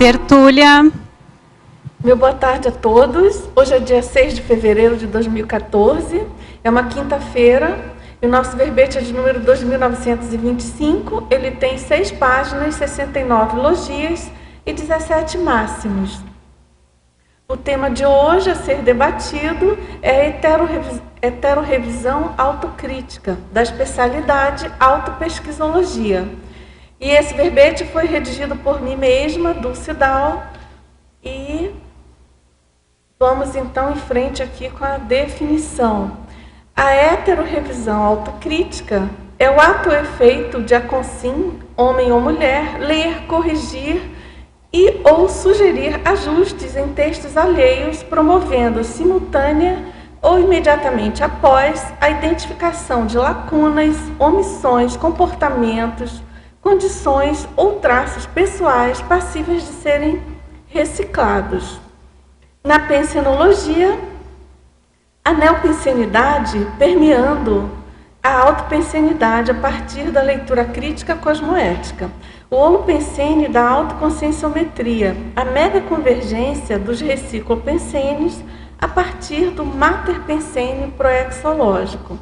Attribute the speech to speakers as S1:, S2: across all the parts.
S1: Tertúlia.
S2: Meu boa tarde a todos. Hoje é dia 6 de fevereiro de 2014, é uma quinta-feira, e o nosso verbete é de número 2925, ele tem 6 páginas, 69 logias e 17 máximos. O tema de hoje a ser debatido é a heterorevisão autocrítica, da especialidade autopesquisologia. E esse verbete foi redigido por mim mesma, Dulce Dal, e vamos então em frente aqui com a definição. A heterorevisão autocrítica é o ato ou efeito de a consim, homem ou mulher, ler, corrigir e ou sugerir ajustes em textos alheios, promovendo simultânea ou imediatamente após a identificação de lacunas, omissões, comportamentos, condições ou traços pessoais passíveis de serem reciclados. Na pensenologia, a neopensenidade permeando a autopensenidade a partir da leitura crítica cosmoética. O holopensene da autoconscienciometria, a megaconvergência dos reciclopensenes a partir do materpensene proexológico.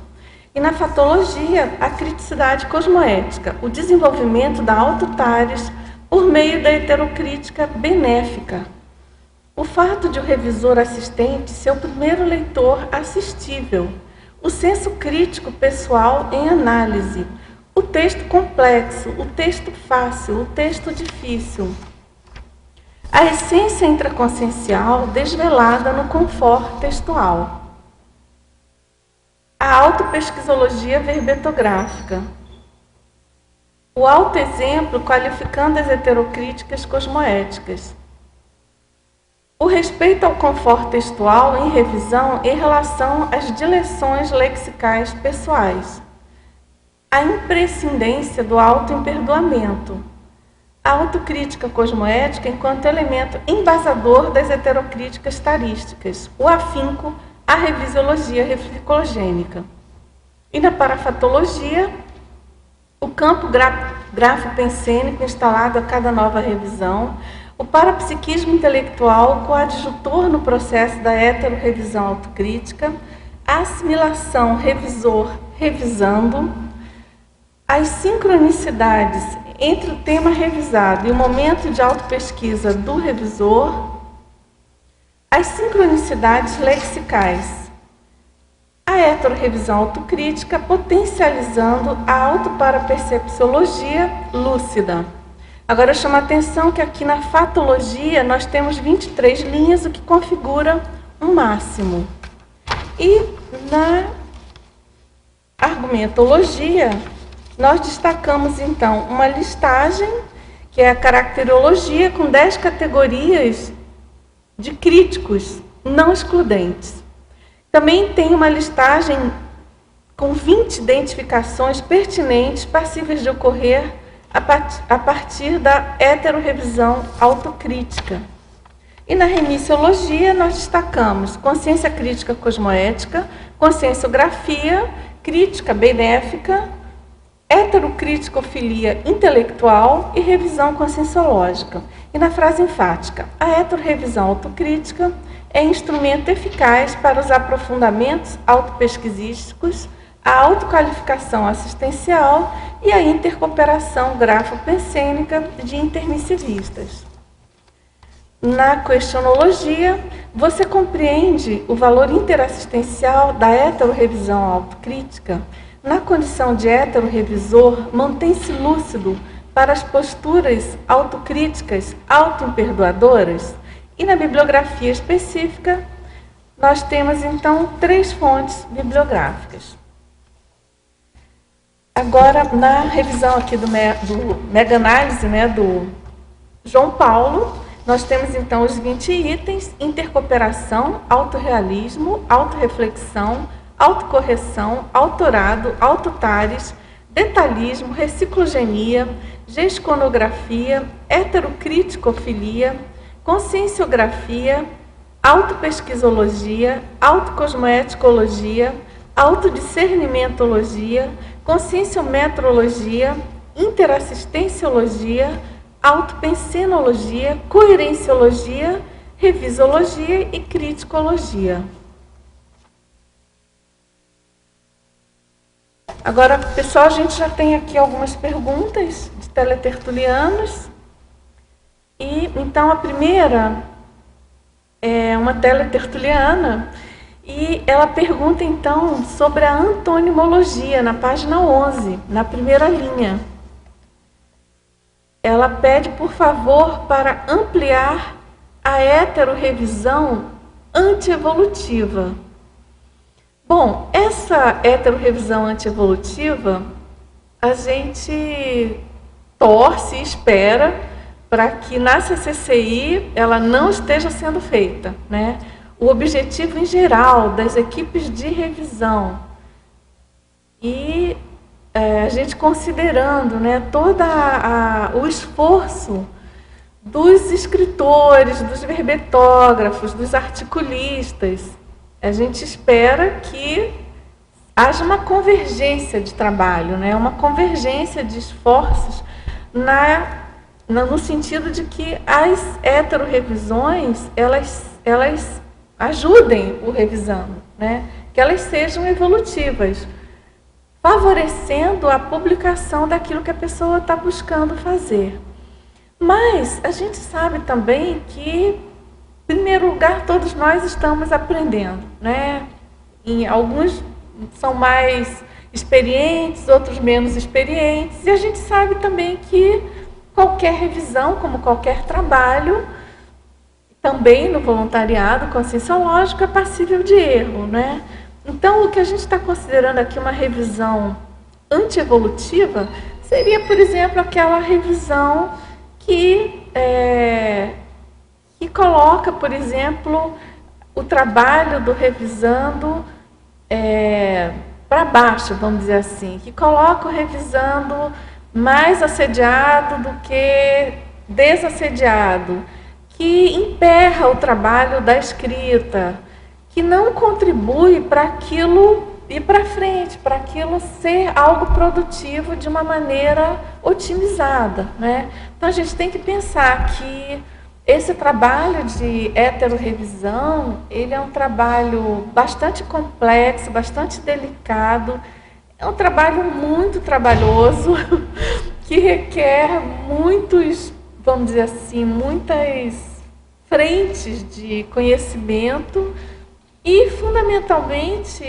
S2: E na fatologia, a criticidade cosmoética, o desenvolvimento da autotares por meio da heterocrítica benéfica. O fato de o revisor assistente ser o primeiro leitor assistível, o senso crítico pessoal em análise, o texto complexo, o texto fácil, o texto difícil. A essência intraconsciencial desvelada no confort textual. A autopesquisologia verbetográfica. O autoexemplo qualificando as heterocríticas cosmoéticas. O respeito ao confort textual em revisão em relação às dileções lexicais pessoais. A imprescindência do autoemperdoamento. A autocrítica cosmoética enquanto elemento embasador das heterocríticas tarísticas. O afinco, a revisiologia reflecologênica. E na parafatologia, o campo grafopensênico instalado a cada nova revisão, o parapsiquismo intelectual coadjutor no processo da heterorevisão autocrítica, a assimilação revisor-revisando, as sincronicidades entre o tema revisado e o momento de autopesquisa do revisor, as sincronicidades lexicais, a heterorevisão autocrítica potencializando a autoparapercepciologia lúcida. Agora eu chamo a atenção que aqui na fatologia nós temos 23 linhas, o que configura um máximo. E na argumentologia, nós destacamos então uma listagem, que é a caracterologia, com 10 categorias de críticos não excludentes. Também tem uma listagem com 20 identificações pertinentes passíveis de ocorrer a partir da heterorevisão autocrítica. E na remissiologia nós destacamos consciência crítica cosmoética, conscienciografia, crítica benéfica, heterocriticofilia intelectual e revisão conscienciológica. E na frase enfática, a heterorevisão autocrítica é instrumento eficaz para os aprofundamentos autopesquisísticos, a autoqualificação assistencial e a intercooperação grafopensênica de intermissivistas. Na questionologia, você compreende o valor interassistencial da heterorevisão autocrítica. Na condição de heterorevisor, mantém-se lúcido para as posturas autocríticas, autoimperdoadoras. E na bibliografia específica, nós temos então 3 fontes bibliográficas. Agora, na revisão aqui do mega-análise, do João Paulo, nós temos então os 20 itens: intercooperação, autorrealismo, autorreflexão, autocorreção, autorado, autotares, detalhismo, reciclogenia, gesconografia, heterocriticofilia, conscienciografia, autopesquisologia, autocosmoeticologia, autodiscernimentologia, conscienciometrologia, interassistenciologia, autopensenologia, coerenciologia, revisologia e criticologia. Agora, pessoal, a gente já tem aqui algumas perguntas de teletertulianos. E então a primeira é uma teletertuliana e ela pergunta então sobre a antonimologia na página 11, na primeira linha. Ela pede, por favor, para ampliar a heterorrevisão antievolutiva. Bom, essa heterorrevisão antievolutiva, a gente torce e espera para que na CCCI ela não esteja sendo feita, né? O objetivo em geral das equipes de revisão e a gente considerando, né, todo o esforço dos escritores, dos verbetógrafos, dos articulistas, a gente espera que haja uma convergência de trabalho, né, uma convergência de esforços no sentido de que as heterorrevisões, elas ajudem o revisando, né, que elas sejam evolutivas, favorecendo a publicação daquilo que a pessoa está buscando fazer. Mas a gente sabe também que, em primeiro lugar, todos nós estamos aprendendo, né? E alguns são mais experientes, outros menos experientes, e a gente sabe também que qualquer revisão, como qualquer trabalho, também no voluntariado conscienciológico, é passível de erro, né? Então, o que a gente está considerando aqui uma revisão antievolutiva seria, por exemplo, aquela revisão que coloca, por exemplo, o trabalho do revisando para baixo, vamos dizer assim, que coloca o revisando mais assediado do que desassediado, que emperra o trabalho da escrita, que não contribui para aquilo ir para frente, para aquilo ser algo produtivo de uma maneira otimizada, né? Então, a gente tem que pensar que esse trabalho de heterorrevisão, ele é um trabalho bastante complexo, bastante delicado, é um trabalho muito trabalhoso, que requer muitos, vamos dizer assim, muitas frentes de conhecimento, e, fundamentalmente,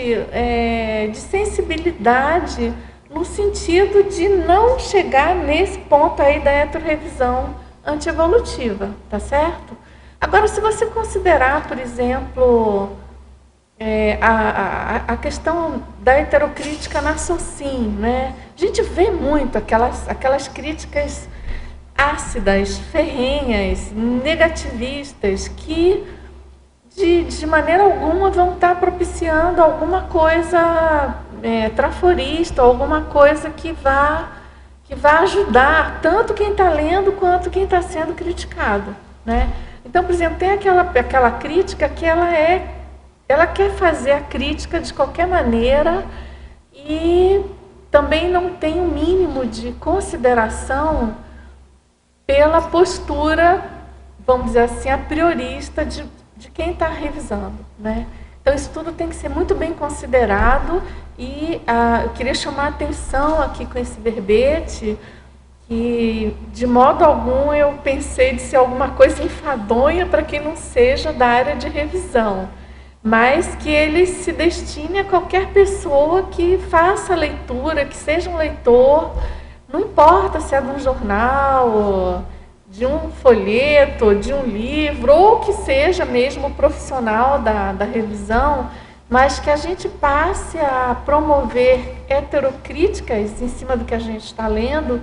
S2: de sensibilidade, no sentido de não chegar nesse ponto aí da heterorrevisão antievolutiva, tá certo? Agora, se você considerar, por exemplo, a questão da heterocrítica na SOCIM, né? A gente vê muito aquelas críticas ácidas, ferrenhas, negativistas, que de maneira alguma vão estar propiciando alguma coisa traforista, alguma coisa que vá ajudar tanto quem está lendo quanto quem está sendo criticado, né? Então, por exemplo, tem aquela crítica que ela quer fazer a crítica de qualquer maneira e também não tem o mínimo de consideração pela postura, vamos dizer assim, a priorista de quem está revisando, né? Então, isso tudo tem que ser muito bem considerado e eu queria chamar a atenção aqui com esse verbete que, de modo algum, eu pensei de ser alguma coisa enfadonha para quem não seja da área de revisão, mas que ele se destine a qualquer pessoa que faça a leitura, que seja um leitor, não importa se é de um jornal, de um folheto, de um livro, ou que seja mesmo profissional da revisão, mas que a gente passe a promover heterocríticas em cima do que a gente está lendo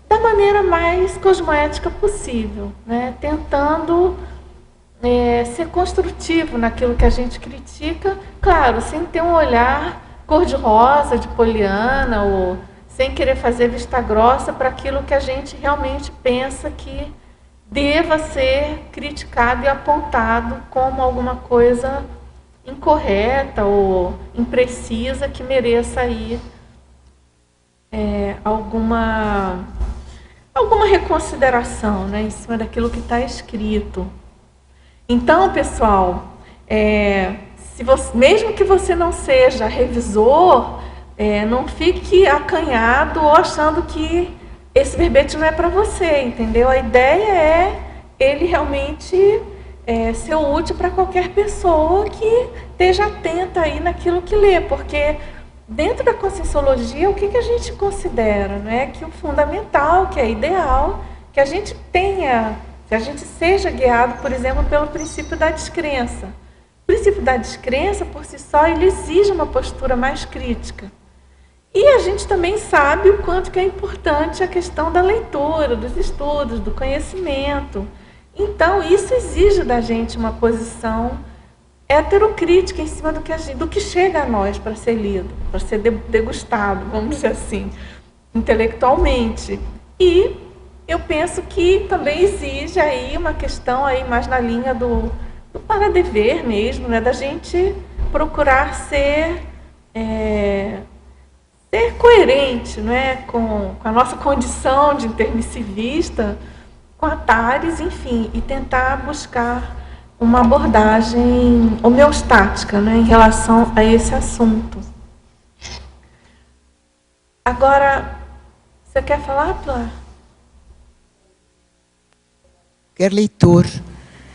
S2: da maneira mais cosmoética possível, né? Tentando ser construtivo naquilo que a gente critica, claro, sem ter um olhar cor-de-rosa, de poliana, ou sem querer fazer vista grossa para aquilo que a gente realmente pensa que deva ser criticado e apontado como alguma coisa incorreta ou imprecisa que mereça aí alguma alguma reconsideração, né, em cima daquilo que está escrito. Então, pessoal, mesmo que você não seja revisor, não fique acanhado ou achando que esse verbete não é para você, entendeu? A ideia é ele realmente ser útil para qualquer pessoa que esteja atenta aí naquilo que lê, porque dentro da Conscienciologia, o que a gente considera, né? Que o fundamental, que é ideal, que a gente tenha, que a gente seja guiado, por exemplo, pelo princípio da descrença. O princípio da descrença, por si só, ele exige uma postura mais crítica. E a gente também sabe o quanto que é importante a questão da leitura, dos estudos, do conhecimento. Então, isso exige da gente uma posição heterocrítica em cima do que chega a nós para ser lido, para ser degustado, vamos dizer assim, intelectualmente. E eu penso que também exige aí uma questão aí mais na linha do para-dever mesmo, né, da gente procurar ser coerente, né, com a nossa condição de intermissivista, com a Thares, enfim, e tentar buscar uma abordagem homeostática, né, em relação a esse assunto. Agora, você quer falar, Pilar?
S1: Qualquer leitor.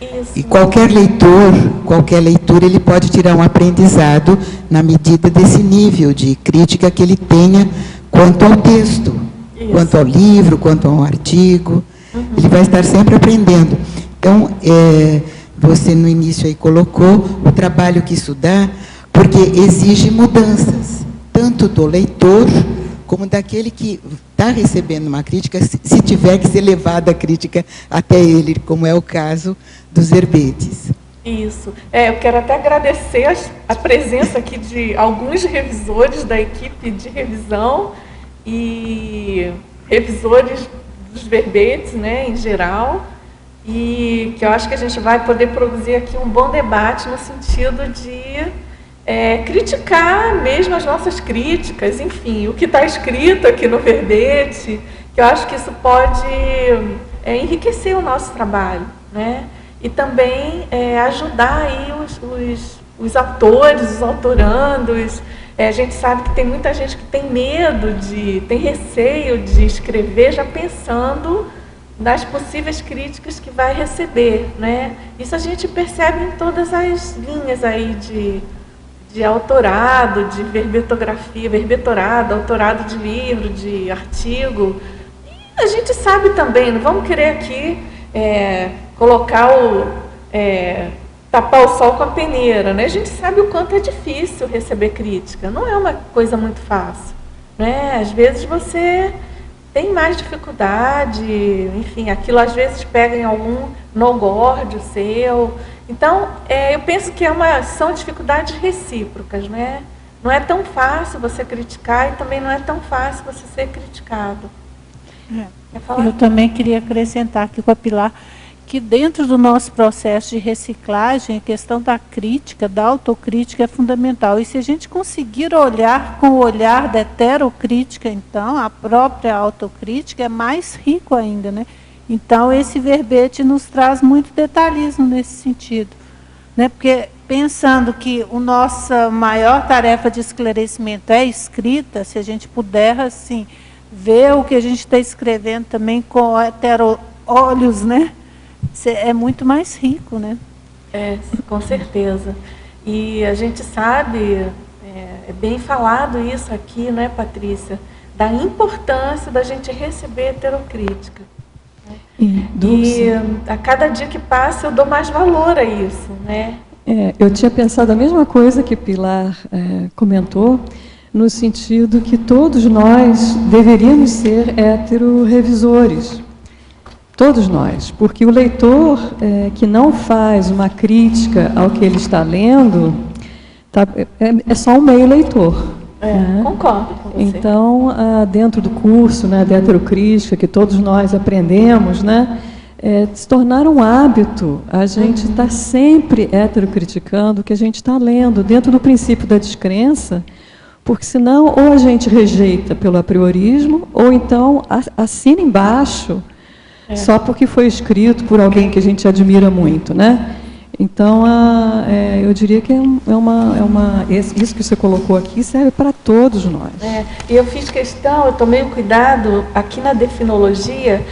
S2: Isso.
S1: E qualquer leitor, ele pode tirar um aprendizado na medida desse nível de crítica que ele tenha quanto ao texto, isso, quanto ao livro, quanto ao artigo. Ele vai estar sempre aprendendo. Então, você no início aí colocou o trabalho que isso dá, porque exige mudanças, tanto do leitor como daquele que está recebendo uma crítica, se tiver que ser levada a crítica até ele, como é o caso dos verbetes.
S2: Isso. Eu quero até agradecer a presença aqui de alguns revisores da equipe de revisão e revisores dos verbetes, né, em geral, e que eu acho que a gente vai poder produzir aqui um bom debate no sentido de criticar mesmo as nossas críticas, enfim, o que está escrito aqui no verbete, que eu acho que isso pode enriquecer o nosso trabalho, né? E também ajudar aí os autores, os autorandos. A gente sabe que tem muita gente que tem medo, tem receio de escrever, já pensando nas possíveis críticas que vai receber, né? Isso a gente percebe em todas as linhas aí de autorado, de verbetografia, verbetorado, autorado de livro, de artigo. E a gente sabe também, não vamos querer aqui colocar tapar o sol com a peneira, né? A gente sabe o quanto é difícil receber crítica, não é uma coisa muito fácil, né? Às vezes você tem mais dificuldade, enfim, aquilo às vezes pega em algum no-górdio seu. Então, eu penso que são dificuldades recíprocas, né? Não é tão fácil você criticar e também não é tão fácil você ser criticado. Quer falar?
S3: Eu também queria acrescentar aqui com a Pilar que dentro do nosso processo de reciclagem, a questão da crítica, da autocrítica é fundamental. E se a gente conseguir olhar com o olhar da heterocrítica, então, a própria autocrítica é mais rico ainda, né? Então, esse verbete nos traz muito detalhismo nesse sentido, né? Porque, pensando que a nossa maior tarefa de esclarecimento é escrita, se a gente puder, assim, ver o que a gente está escrevendo também com olhos, né? É muito mais rico, né?
S2: Com certeza. E a gente sabe, é bem falado isso aqui, né, Patrícia, da importância da gente receber heterocrítica. E a cada dia que passa eu dou mais valor a isso, né?
S4: Eu tinha pensado a mesma coisa que Pilar comentou, no sentido que todos nós deveríamos ser heterorevisores. Todos nós, porque o leitor que não faz uma crítica ao que ele está lendo, é só um meio leitor.
S2: Né? Concordo com você.
S4: Então, dentro do curso, né, de heterocrítica, que todos nós aprendemos, né, se tornar um hábito a gente estar sempre heterocriticando o que a gente está lendo, dentro do princípio da descrença, Porque senão ou a gente rejeita pelo apriorismo, ou então assina embaixo só porque foi escrito por alguém que a gente admira muito, né? Então, eu diria que isso que você colocou aqui serve para todos nós.
S2: E eu fiz questão, eu tomei o cuidado aqui na definologia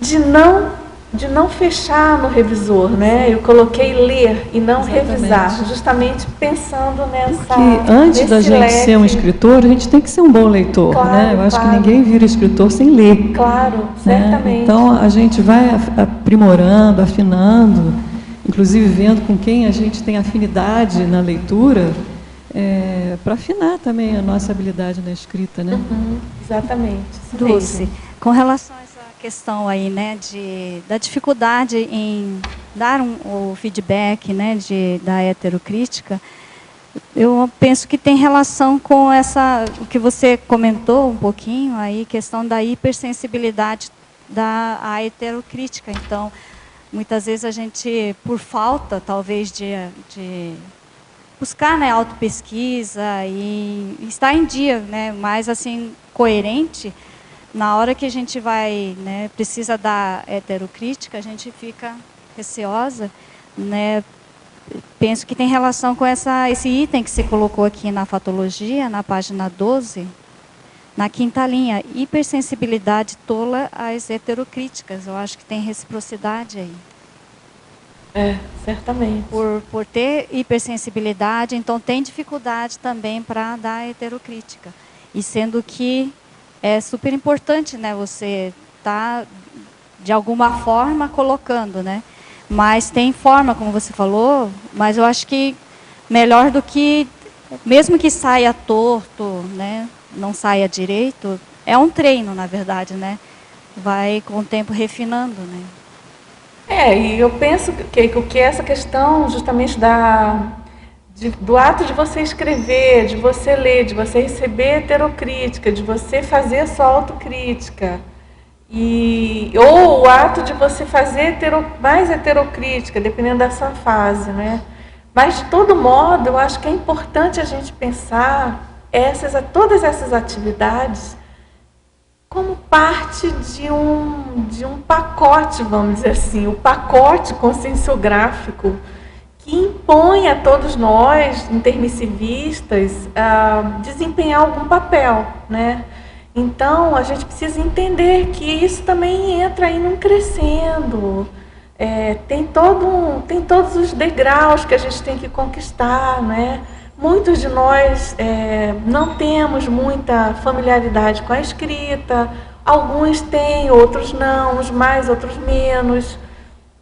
S2: de não fechar no revisor, né? Eu coloquei ler e não revisar, justamente pensando nessa...
S4: Porque antes da gente ser um escritor, a gente tem que ser um bom leitor,
S2: claro,
S4: né? Eu acho que ninguém vira escritor sem ler.
S2: Claro,
S4: né?
S2: certamente.
S4: Então, a gente vai aprimorando, afinando, inclusive vendo com quem a gente tem afinidade na leitura, para afinar também a nossa habilidade na escrita, né?
S2: Exatamente.
S5: Dulce, com relação a essa questão aí, né, da dificuldade em dar o feedback, né, da heterocrítica, eu penso que tem relação com o que você comentou um pouquinho aí, questão da hipersensibilidade da heterocrítica. Então, muitas vezes a gente, por falta, talvez, de buscar, né, autopesquisa e estar em dia, né, mais assim, coerente, na hora que a gente vai, né, precisa da heterocrítica, a gente fica receosa, né? Penso que tem relação com esse item que você colocou aqui na fatologia, na página 12, na 5ª linha, hipersensibilidade tola às heterocríticas. Eu acho que tem reciprocidade aí.
S2: Certamente.
S5: Por ter hipersensibilidade, então tem dificuldade também para dar heterocrítica. E sendo que é super importante, né, você tá de alguma forma colocando, né? Mas tem forma, como você falou, mas eu acho que melhor do que, mesmo que saia torto, né, não saia direito, é um treino, na verdade, né? Vai com o tempo refinando, né?
S2: E eu penso que essa questão justamente do ato de você escrever, de você ler, de você receber heterocrítica, de você fazer a sua autocrítica, ou o ato de você fazer mais heterocrítica, dependendo da sua fase, né? Mas, de todo modo, eu acho que é importante a gente pensar todas essas atividades como parte de um pacote, vamos dizer assim, o pacote conscienciográfico que impõe a todos nós, intermissivistas, desempenhar algum papel, né? Então, a gente precisa entender que isso também entra aí num crescendo. Tem todos os degraus que a gente tem que conquistar, né? Muitos de nós não temos muita familiaridade com a escrita, alguns têm, outros não, uns mais, outros menos.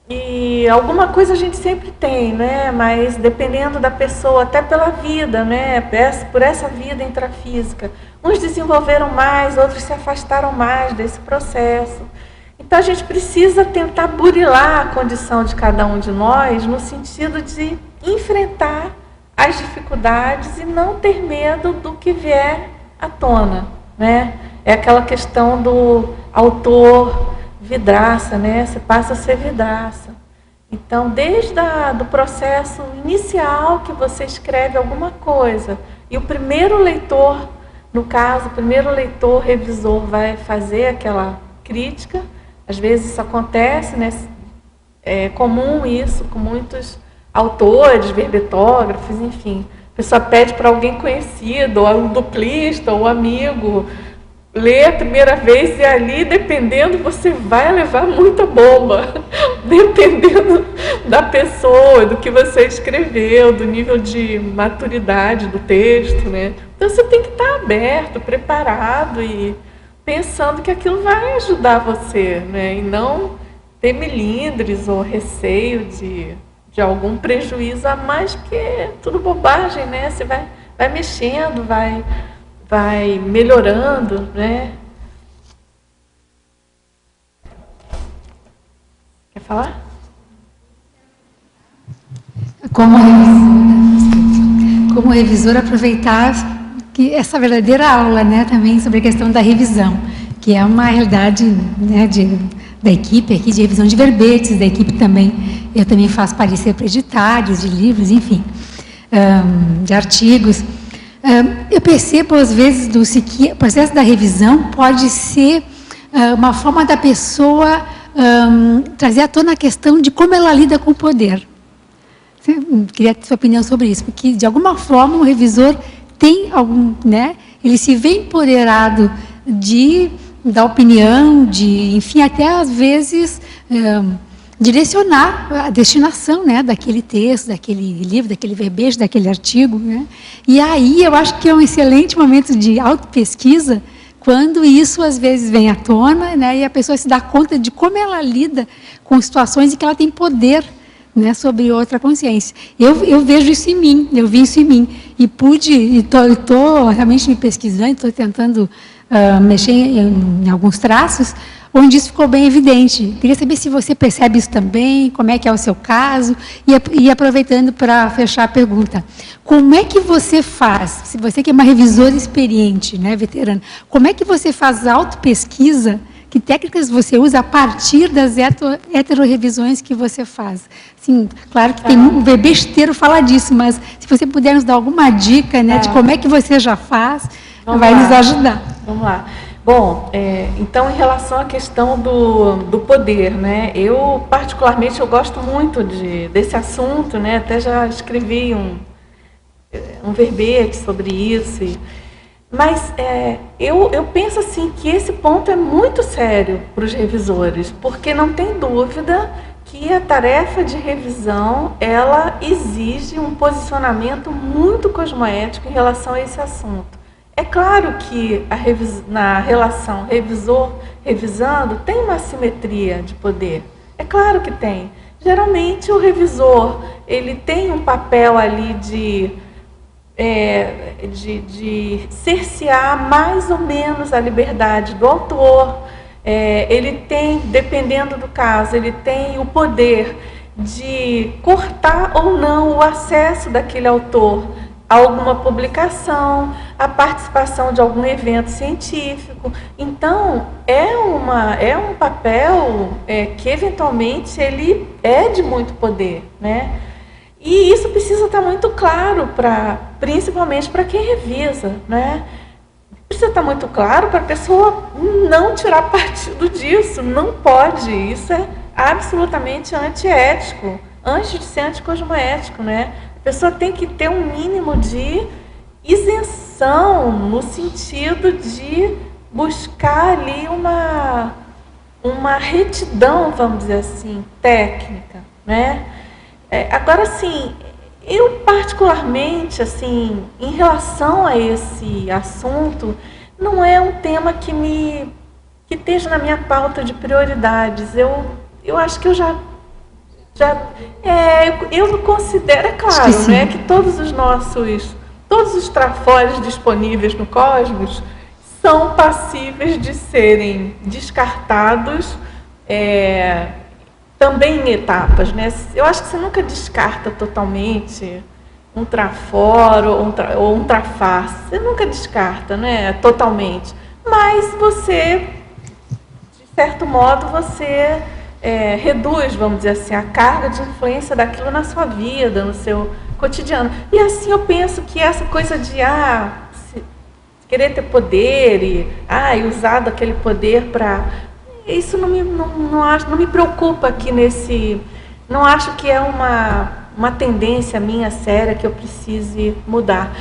S2: E alguma coisa a gente sempre tem, né? Mas dependendo da pessoa, até pela vida, né? Por essa vida intrafísica. Uns desenvolveram mais, outros se afastaram mais desse processo. Então a gente precisa tentar burilar a condição de cada um de nós no sentido de enfrentar as dificuldades e não ter medo do que vier à tona, né? É aquela questão do autor vidraça, né? Você passa a ser vidraça. Então, desde do processo inicial que você escreve alguma coisa, e o primeiro leitor, no caso, o primeiro leitor revisor vai fazer aquela crítica, às vezes isso acontece, né? É comum isso com muitos autores, verbetógrafos, enfim. A pessoa pede para alguém conhecido, ou um duplista, ou um amigo, ler a primeira vez, e ali, dependendo, você vai levar muita bomba, dependendo da pessoa, do que você escreveu, do nível de maturidade do texto, né? Então, você tem que estar aberto, preparado e pensando que aquilo vai ajudar você, né? E não ter melindres ou receio de algum prejuízo a mais, porque é tudo bobagem, né? Você vai mexendo, vai melhorando, né? Quer falar?
S6: Como revisora, aproveitar que essa verdadeira aula, né, também sobre a questão da revisão, que é uma realidade, né, da equipe aqui de revisão de verbetes, da equipe também. Eu também faço parecer para editários de livros, enfim, de artigos. Eu percebo, às vezes, que o processo da revisão pode ser uma forma da pessoa trazer à tona a questão de como ela lida com o poder. Queria ter sua opinião sobre isso, porque, de alguma forma, o revisor tem ele se vê empoderado da opinião, enfim, até, às vezes, direcionar a destinação, daquele texto, daquele livro, daquele verbete, daquele artigo. E aí eu acho que é um excelente momento de autopesquisa, quando isso às vezes vem à tona, e a pessoa se dá conta de como ela lida com situações em que ela tem poder, sobre outra consciência. Eu vejo isso em mim, eu vi isso em mim. E estou realmente me pesquisando, estou tentando mexer em alguns traços, onde isso ficou bem evidente. Queria saber se você percebe isso também, como é que é o seu caso, e aproveitando para fechar a pergunta, como é que você faz, se você que é uma revisora experiente, veterana, como é que você faz autopesquisa, que técnicas você usa a partir das heterorevisões que você faz? Sim, claro que tem um verbete inteiro fala disso, mas se você puder nos dar alguma dica, de como é que você já faz, vai nos ajudar.
S2: Vamos lá. Bom, então, em relação à questão do poder, eu, particularmente, eu gosto muito desse assunto, até já escrevi um verbete sobre isso, mas eu penso assim que esse ponto é muito sério para os revisores, porque não tem dúvida que a tarefa de revisão, ela exige um posicionamento muito cosmoético em relação a esse assunto. É claro que na relação revisor-revisando tem uma assimetria de poder. É claro que tem. Geralmente o revisor ele tem um papel ali de cercear mais ou menos a liberdade do autor. Ele tem, dependendo do caso, ele tem o poder de cortar ou não o acesso daquele autor a alguma publicação, a participação de algum evento científico. Então, é um papel que, eventualmente, ele é de muito poder, E isso precisa estar muito claro, principalmente para quem revisa, Precisa estar muito claro para a pessoa não tirar partido disso, não pode. Isso é absolutamente antiético, antes de ser anticosmoético, A pessoa tem que ter um mínimo de isenção, no sentido de buscar ali uma retidão, vamos dizer assim, técnica, Agora, sim, eu particularmente, assim, em relação a esse assunto, não é um tema que esteja na minha pauta de prioridades. Eu acho que eu considero, é claro, que todos os trafores disponíveis no cosmos são passíveis de serem descartados também em etapas, Eu acho que você nunca descarta totalmente um trafor ou um trafar. Você nunca descarta, totalmente. Mas você, de certo modo, você reduz, vamos dizer assim, a carga de influência daquilo na sua vida, no seu cotidiano. E assim eu penso que essa coisa de querer ter poder e usar daquele poder para... Isso não me preocupa aqui nesse... Não acho que é uma tendência minha séria que eu precise mudar.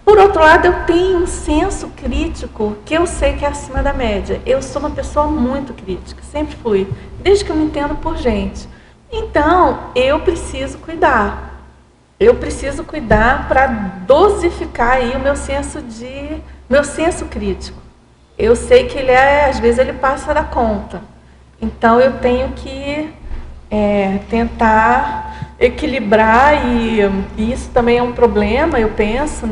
S2: Por outro lado, eu tenho um senso crítico que eu sei que é acima da média. Eu sou uma pessoa muito crítica, sempre fui, desde que eu me entendo por gente. Então, eu preciso cuidar. Eu preciso cuidar para dosificar aí o meu senso crítico. Eu sei que às vezes ele passa da conta. Então, eu tenho que tentar equilibrar, e isso também é um problema, eu penso,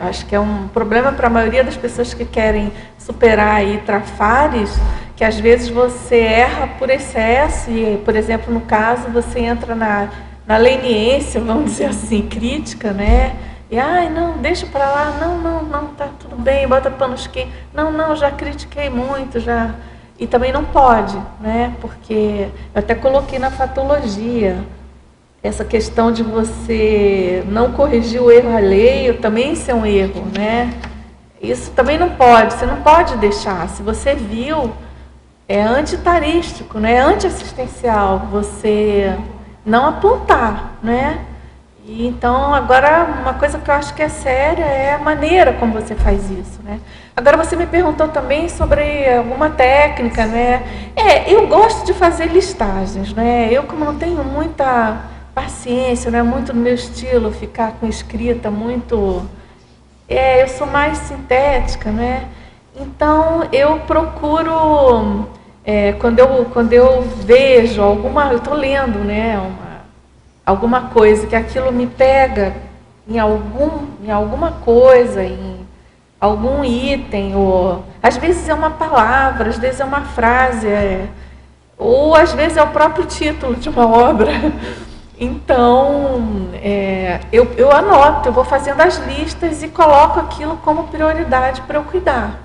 S2: acho que é um problema para a maioria das pessoas que querem superar aí trafares, que às vezes você erra por excesso, e, por exemplo, no caso, você entra na leniência, vamos dizer assim, crítica, e, não, deixa para lá, não, tá tudo bem, bota panos quentes, não, já critiquei muito, já... E também não pode, porque eu até coloquei na fatologia, essa questão de você não corrigir o erro alheio, também isso é um erro, né? Isso também não pode, você não pode deixar. Se você viu, é antitarístico, né? É antiassistencial você não apontar, né? E então, agora, uma coisa que eu acho que é séria é a maneira como você faz isso, né? Agora, você me perguntou também sobre alguma técnica, né? Eu gosto de fazer listagens, né? Eu, como não tenho muita paciência, não é muito no meu estilo ficar com escrita muito... eu sou mais sintética, né? Então, eu procuro, quando eu vejo alguma... Eu estou lendo, né? Alguma coisa, que aquilo me pega em alguma coisa, em algum item, ou às vezes é uma palavra, às vezes é uma frase, ou às vezes é o próprio título de uma obra. Então, eu anoto, eu vou fazendo as listas e coloco aquilo como prioridade para eu cuidar,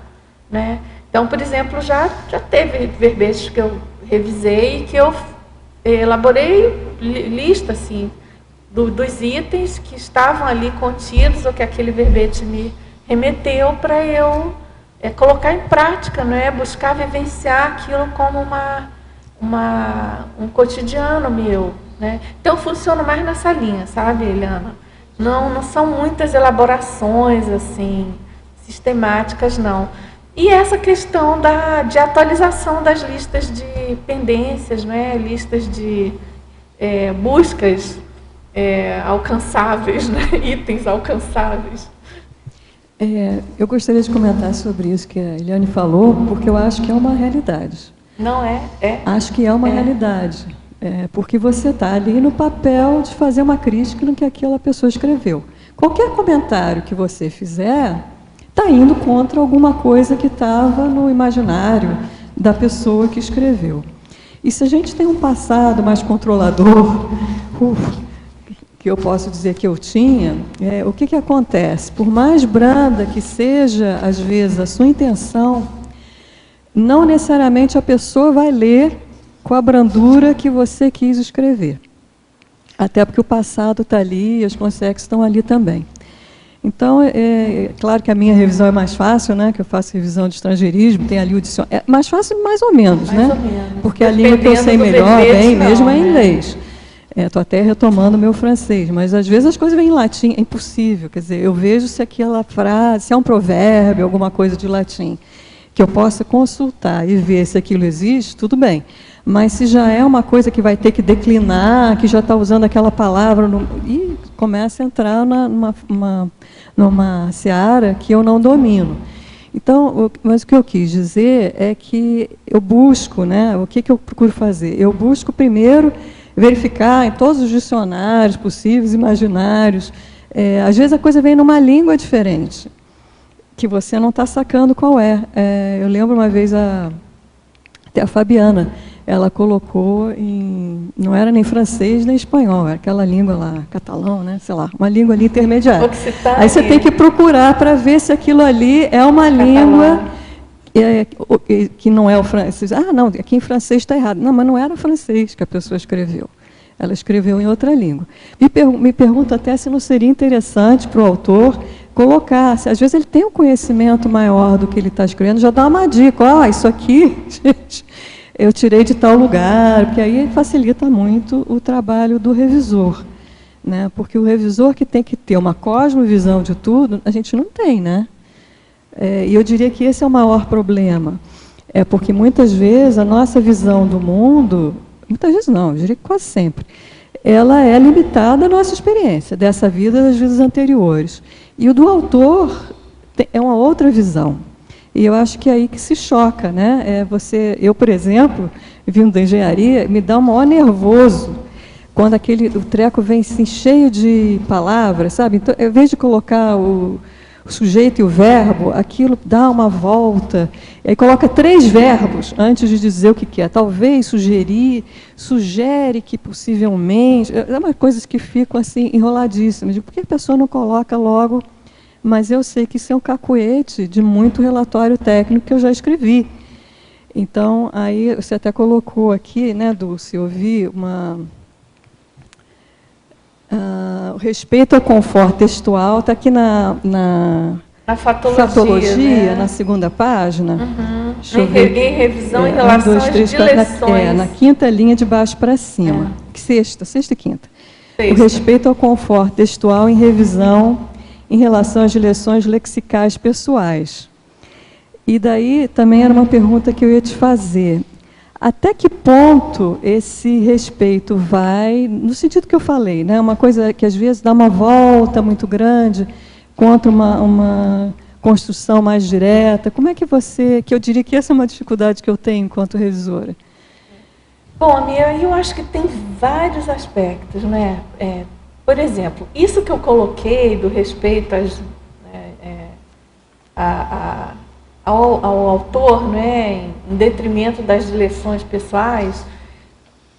S2: né? Então, por exemplo, já teve verbetes que eu revisei, que eu elaborei lista assim, dos itens que estavam ali contidos, ou que aquele verbete me remeteu, para eu colocar em prática, né? Buscar vivenciar aquilo como um cotidiano meu, né? Então, eu funciono mais nessa linha, sabe, Eliana? Não são muitas elaborações assim, sistemáticas, não. E essa questão de atualização das listas de pendências, né? Listas de buscas alcançáveis, né? Itens alcançáveis.
S4: Eu gostaria de comentar sobre isso que a Eliane falou, porque eu acho que é uma realidade.
S2: Não é?
S4: Acho que é uma realidade. Porque você está ali no papel de fazer uma crítica no que aquela pessoa escreveu. Qualquer comentário que você fizer está indo contra alguma coisa que estava no imaginário da pessoa que escreveu. E se a gente tem um passado mais controlador, que eu posso dizer que eu tinha, o que acontece? Por mais branda que seja, às vezes, a sua intenção, não necessariamente a pessoa vai ler com a brandura que você quis escrever. Até porque o passado está ali e as consequências estão ali também. Então, claro que a minha revisão é mais fácil, né? Que eu faço revisão de estrangeirismo, tem ali o dicionário. É mais fácil, mais ou menos,
S2: mais
S4: né?
S2: Ou menos.
S4: Porque a língua que eu sei melhor, bem mesmo, é inglês. Estou até retomando o meu francês, mas às vezes as coisas vêm em latim, é impossível. Quer dizer, eu vejo se aquela frase, se é um provérbio, alguma coisa de latim, que eu possa consultar e ver se aquilo existe, tudo bem. Mas se já é uma coisa que vai ter que declinar, que já está usando aquela palavra, e começa a entrar numa seara que eu não domino. Então, mas o que eu quis dizer é que eu busco, né, o que eu procuro fazer? Eu busco primeiro verificar em todos os dicionários possíveis, imaginários. Às vezes a coisa vem numa língua diferente, que você não está sacando qual é. Eu lembro uma vez até a Fabiana, ela colocou não era nem francês nem espanhol, era aquela língua lá, catalão, né, sei lá, uma língua ali intermediária.
S2: Occitânia.
S4: Aí você tem que procurar para ver se aquilo ali é uma língua que não é o francês. Não, aqui em francês está errado. Não, mas não era francês que a pessoa escreveu. Ela escreveu em outra língua. Me pergunto até se não seria interessante para o autor colocar, às vezes ele tem um conhecimento maior do que ele está escrevendo, já dá uma dica, isso aqui, gente, eu tirei de tal lugar, porque aí facilita muito o trabalho do revisor, né? Porque o revisor que tem que ter uma cosmovisão de tudo, a gente não tem, né? E eu diria que esse é o maior problema, porque muitas vezes a nossa visão do mundo, muitas vezes não, eu diria que quase sempre, ela é limitada à nossa experiência, dessa vida das vidas anteriores. E o do autor é uma outra visão. E eu acho que é aí que se choca, né? Eu, por exemplo, vindo da engenharia, me dá um maior nervoso quando o treco vem assim, cheio de palavras, sabe? Então, ao invés de colocar o sujeito e o verbo, aquilo dá uma volta, e aí coloca 3 verbos antes de dizer o que quer. Talvez, sugerir, sugere que possivelmente... É umas coisas que ficam assim enroladíssimas. Por que a pessoa não coloca logo? Mas eu sei que isso é um cacuete de muito relatório técnico que eu já escrevi. Então, aí você até colocou aqui, né, Dulce, eu vi respeito ao conforto textual está aqui na fatologia,
S2: né?
S4: na segunda página.
S2: Em revisão em relação às direções.
S4: Na quinta linha de baixo para cima. Sexta e quinta. O respeito ao conforto textual em revisão em relação às direções lexicais pessoais. E daí também era uma pergunta que eu ia te fazer. Até que ponto esse respeito vai, no sentido que eu falei, né? Uma coisa que às vezes dá uma volta muito grande contra uma construção mais direta. Como é que eu diria que essa é uma dificuldade que eu tenho enquanto revisora?
S2: Bom, eu acho que tem vários aspectos, né? Por exemplo, isso que eu coloquei do respeito ao autor, né, em detrimento das direções pessoais,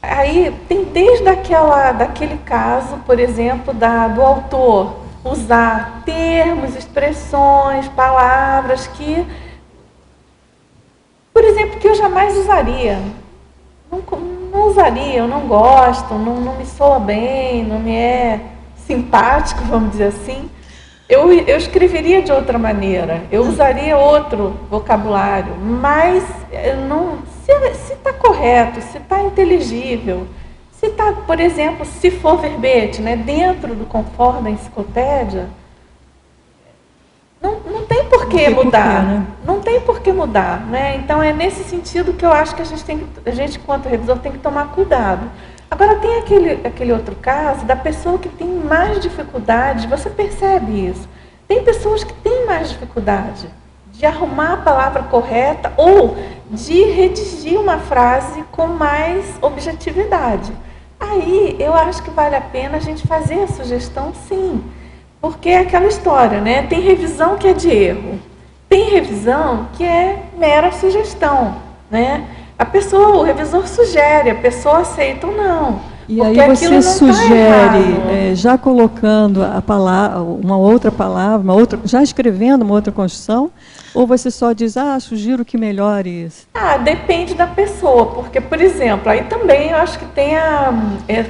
S2: aí tem desde daquele caso, por exemplo, do autor usar termos, expressões, palavras que, por exemplo, que eu jamais usaria. Não usaria, eu não gosto, não me soa bem, não me é simpático, vamos dizer assim. Eu escreveria de outra maneira, eu usaria outro vocabulário, mas se está correto, se está inteligível, se está, por exemplo, se for verbete, né, dentro do conforto da enciclopédia, não tem por que mudar, né? Não tem por que mudar, né? Então é nesse sentido que eu acho que a gente enquanto revisor tem que tomar cuidado. Agora tem aquele outro caso da pessoa que tem mais dificuldade, você percebe isso. Tem pessoas que têm mais dificuldade de arrumar a palavra correta ou de redigir uma frase com mais objetividade. Aí eu acho que vale a pena a gente fazer a sugestão, sim. Porque é aquela história, né? Tem revisão que é de erro, tem revisão que é mera sugestão, né? O revisor sugere, a pessoa aceita ou não.
S4: E aí você sugere, já colocando a palavra, uma outra palavra, já escrevendo uma outra construção, ou você só diz, sugiro que melhore isso?
S2: Depende da pessoa, porque, por exemplo, aí também eu acho que tem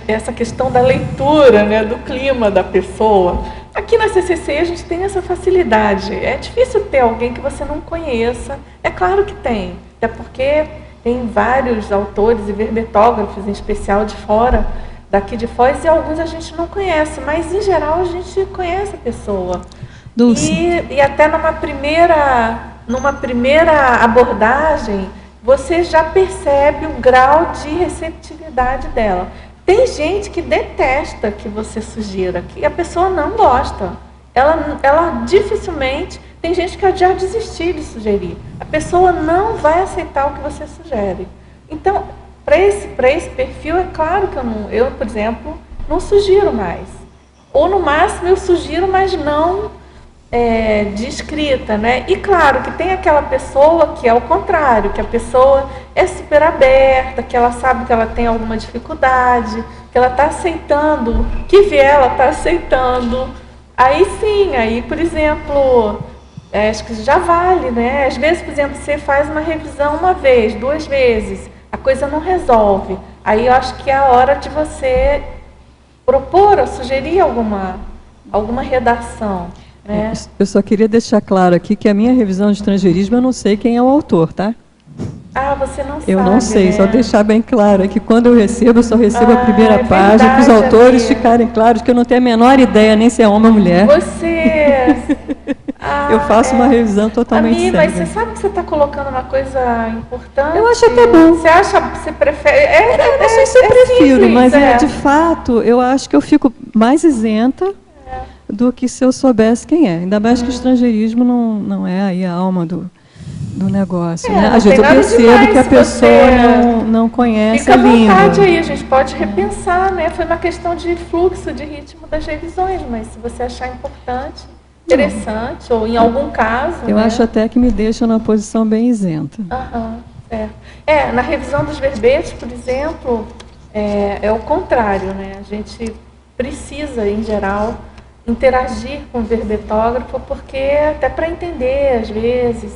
S2: essa questão da leitura, né, do clima da pessoa. Aqui na CCC a gente tem essa facilidade. É difícil ter alguém que você não conheça. É claro que tem, até porque tem vários autores e verbetógrafos, em especial daqui de Foz, e alguns a gente não conhece, mas em geral a gente conhece a pessoa. E até numa primeira abordagem, você já percebe o grau de receptividade dela. Tem gente que detesta que você sugira, que a pessoa não gosta. Ela dificilmente... Tem gente que já desistiu de sugerir. A pessoa não vai aceitar o que você sugere. Então, para esse perfil, é claro que eu, por exemplo, não sugiro mais. Ou, no máximo, eu sugiro, mas não de escrita, né? E, claro, que tem aquela pessoa que é o contrário, que a pessoa é super aberta, que ela sabe que ela tem alguma dificuldade, que ela está aceitando, que vier ela está aceitando. Aí, sim, por exemplo... acho que já vale, né? Às vezes, por exemplo, você faz uma revisão uma vez, 2 vezes, a coisa não resolve. Aí eu acho que é a hora de você propor ou sugerir alguma redação, né?
S4: Eu só queria deixar claro aqui que a minha revisão de estrangeirismo eu não sei quem é o autor, tá?
S2: Você não sabe,
S4: eu não sei, né? Só deixar bem claro é que quando eu só recebo a primeira página, para os autores ficarem claros que eu não tenho a menor ideia nem se é homem ou mulher. Eu faço uma revisão totalmente séria.
S2: Mas você sabe que você está colocando uma coisa importante?
S4: Eu acho até bom.
S2: Você prefere...
S4: eu não sei se eu prefiro, simples, mas de fato, eu acho que eu fico mais isenta do que se eu soubesse quem é. Ainda mais que o estrangeirismo não é aí a alma do negócio, né? Às vezes eu percebo que a pessoa não conhece a língua.
S2: Fica à vontade aí, a gente pode repensar, né? Foi uma questão de fluxo, de ritmo das revisões, mas se você achar importante, interessante, ou em algum caso...
S4: Eu acho até que me deixa numa posição bem isenta.
S2: Certo. Na revisão dos verbetes, por exemplo, é o contrário, né? A gente precisa, em geral, interagir com o verbetógrafo, porque até para entender, às vezes,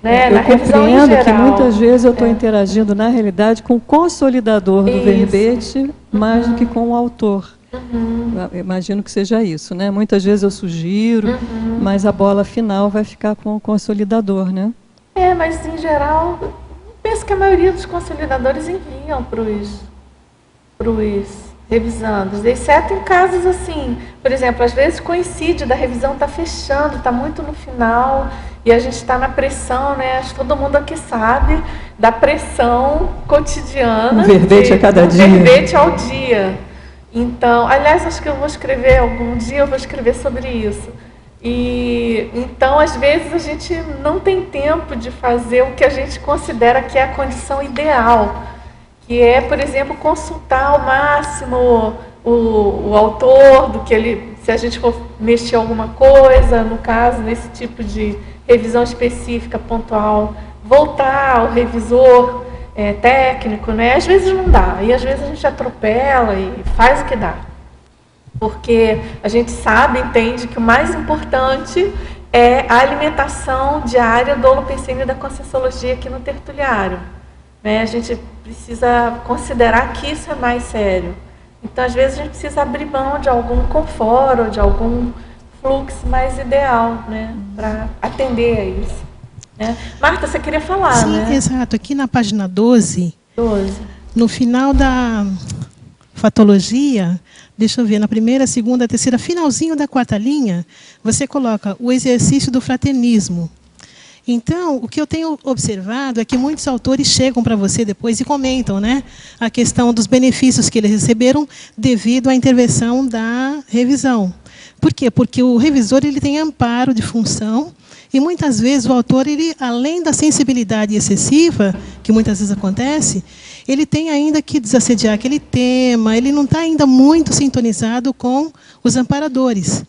S2: né?
S4: Eu compreendo que muitas vezes eu estou interagindo, na realidade, com o consolidador do verbete, mais do que com o autor. Eu imagino que seja isso, né? Muitas vezes eu sugiro, mas a bola final vai ficar com o consolidador, né?
S2: Mas em geral, penso que a maioria dos consolidadores enviam para os revisandos, exceto em casos assim, por exemplo, às vezes coincide da revisão tá fechando, tá muito no final, e a gente está na pressão, né? Acho que todo mundo aqui sabe da pressão cotidiana.
S4: Um verbete a cada dia.
S2: Um verbete ao dia. Então, aliás, acho que eu vou escrever, algum dia eu vou escrever sobre isso. E então, às vezes, a gente não tem tempo de fazer o que a gente considera que é a condição ideal, que é, por exemplo, consultar ao máximo o autor do que ele, se a gente for mexer alguma coisa, no caso, nesse tipo de revisão específica, pontual, voltar ao revisor técnico, né? Às vezes não dá, e às vezes a gente atropela e faz o que dá. Porque a gente sabe, entende que o mais importante é a alimentação diária do holopensene e da Conscienciologia aqui no tertuliário. Né? A gente precisa considerar que isso é mais sério. Então, às vezes, a gente precisa abrir mão de algum conforto, ou de algum fluxo mais ideal, né? Para atender a isso. Né? Marta, você queria falar,
S7: Sim,
S2: né?
S7: exato. Aqui na página 12, no final da fatologia, deixa eu ver, na primeira, segunda, terceira, finalzinho da quarta linha, você coloca o exercício do fraternismo. Então, o que eu tenho observado é que muitos autores chegam para você depois e comentam, né, a questão dos benefícios que eles receberam devido à intervenção da revisão. Por quê? Porque o revisor ele tem amparo de função e muitas vezes o autor, ele, além da sensibilidade excessiva, que muitas vezes acontece, ele tem ainda que desassediar aquele tema, ele não está ainda muito sintonizado com os amparadores.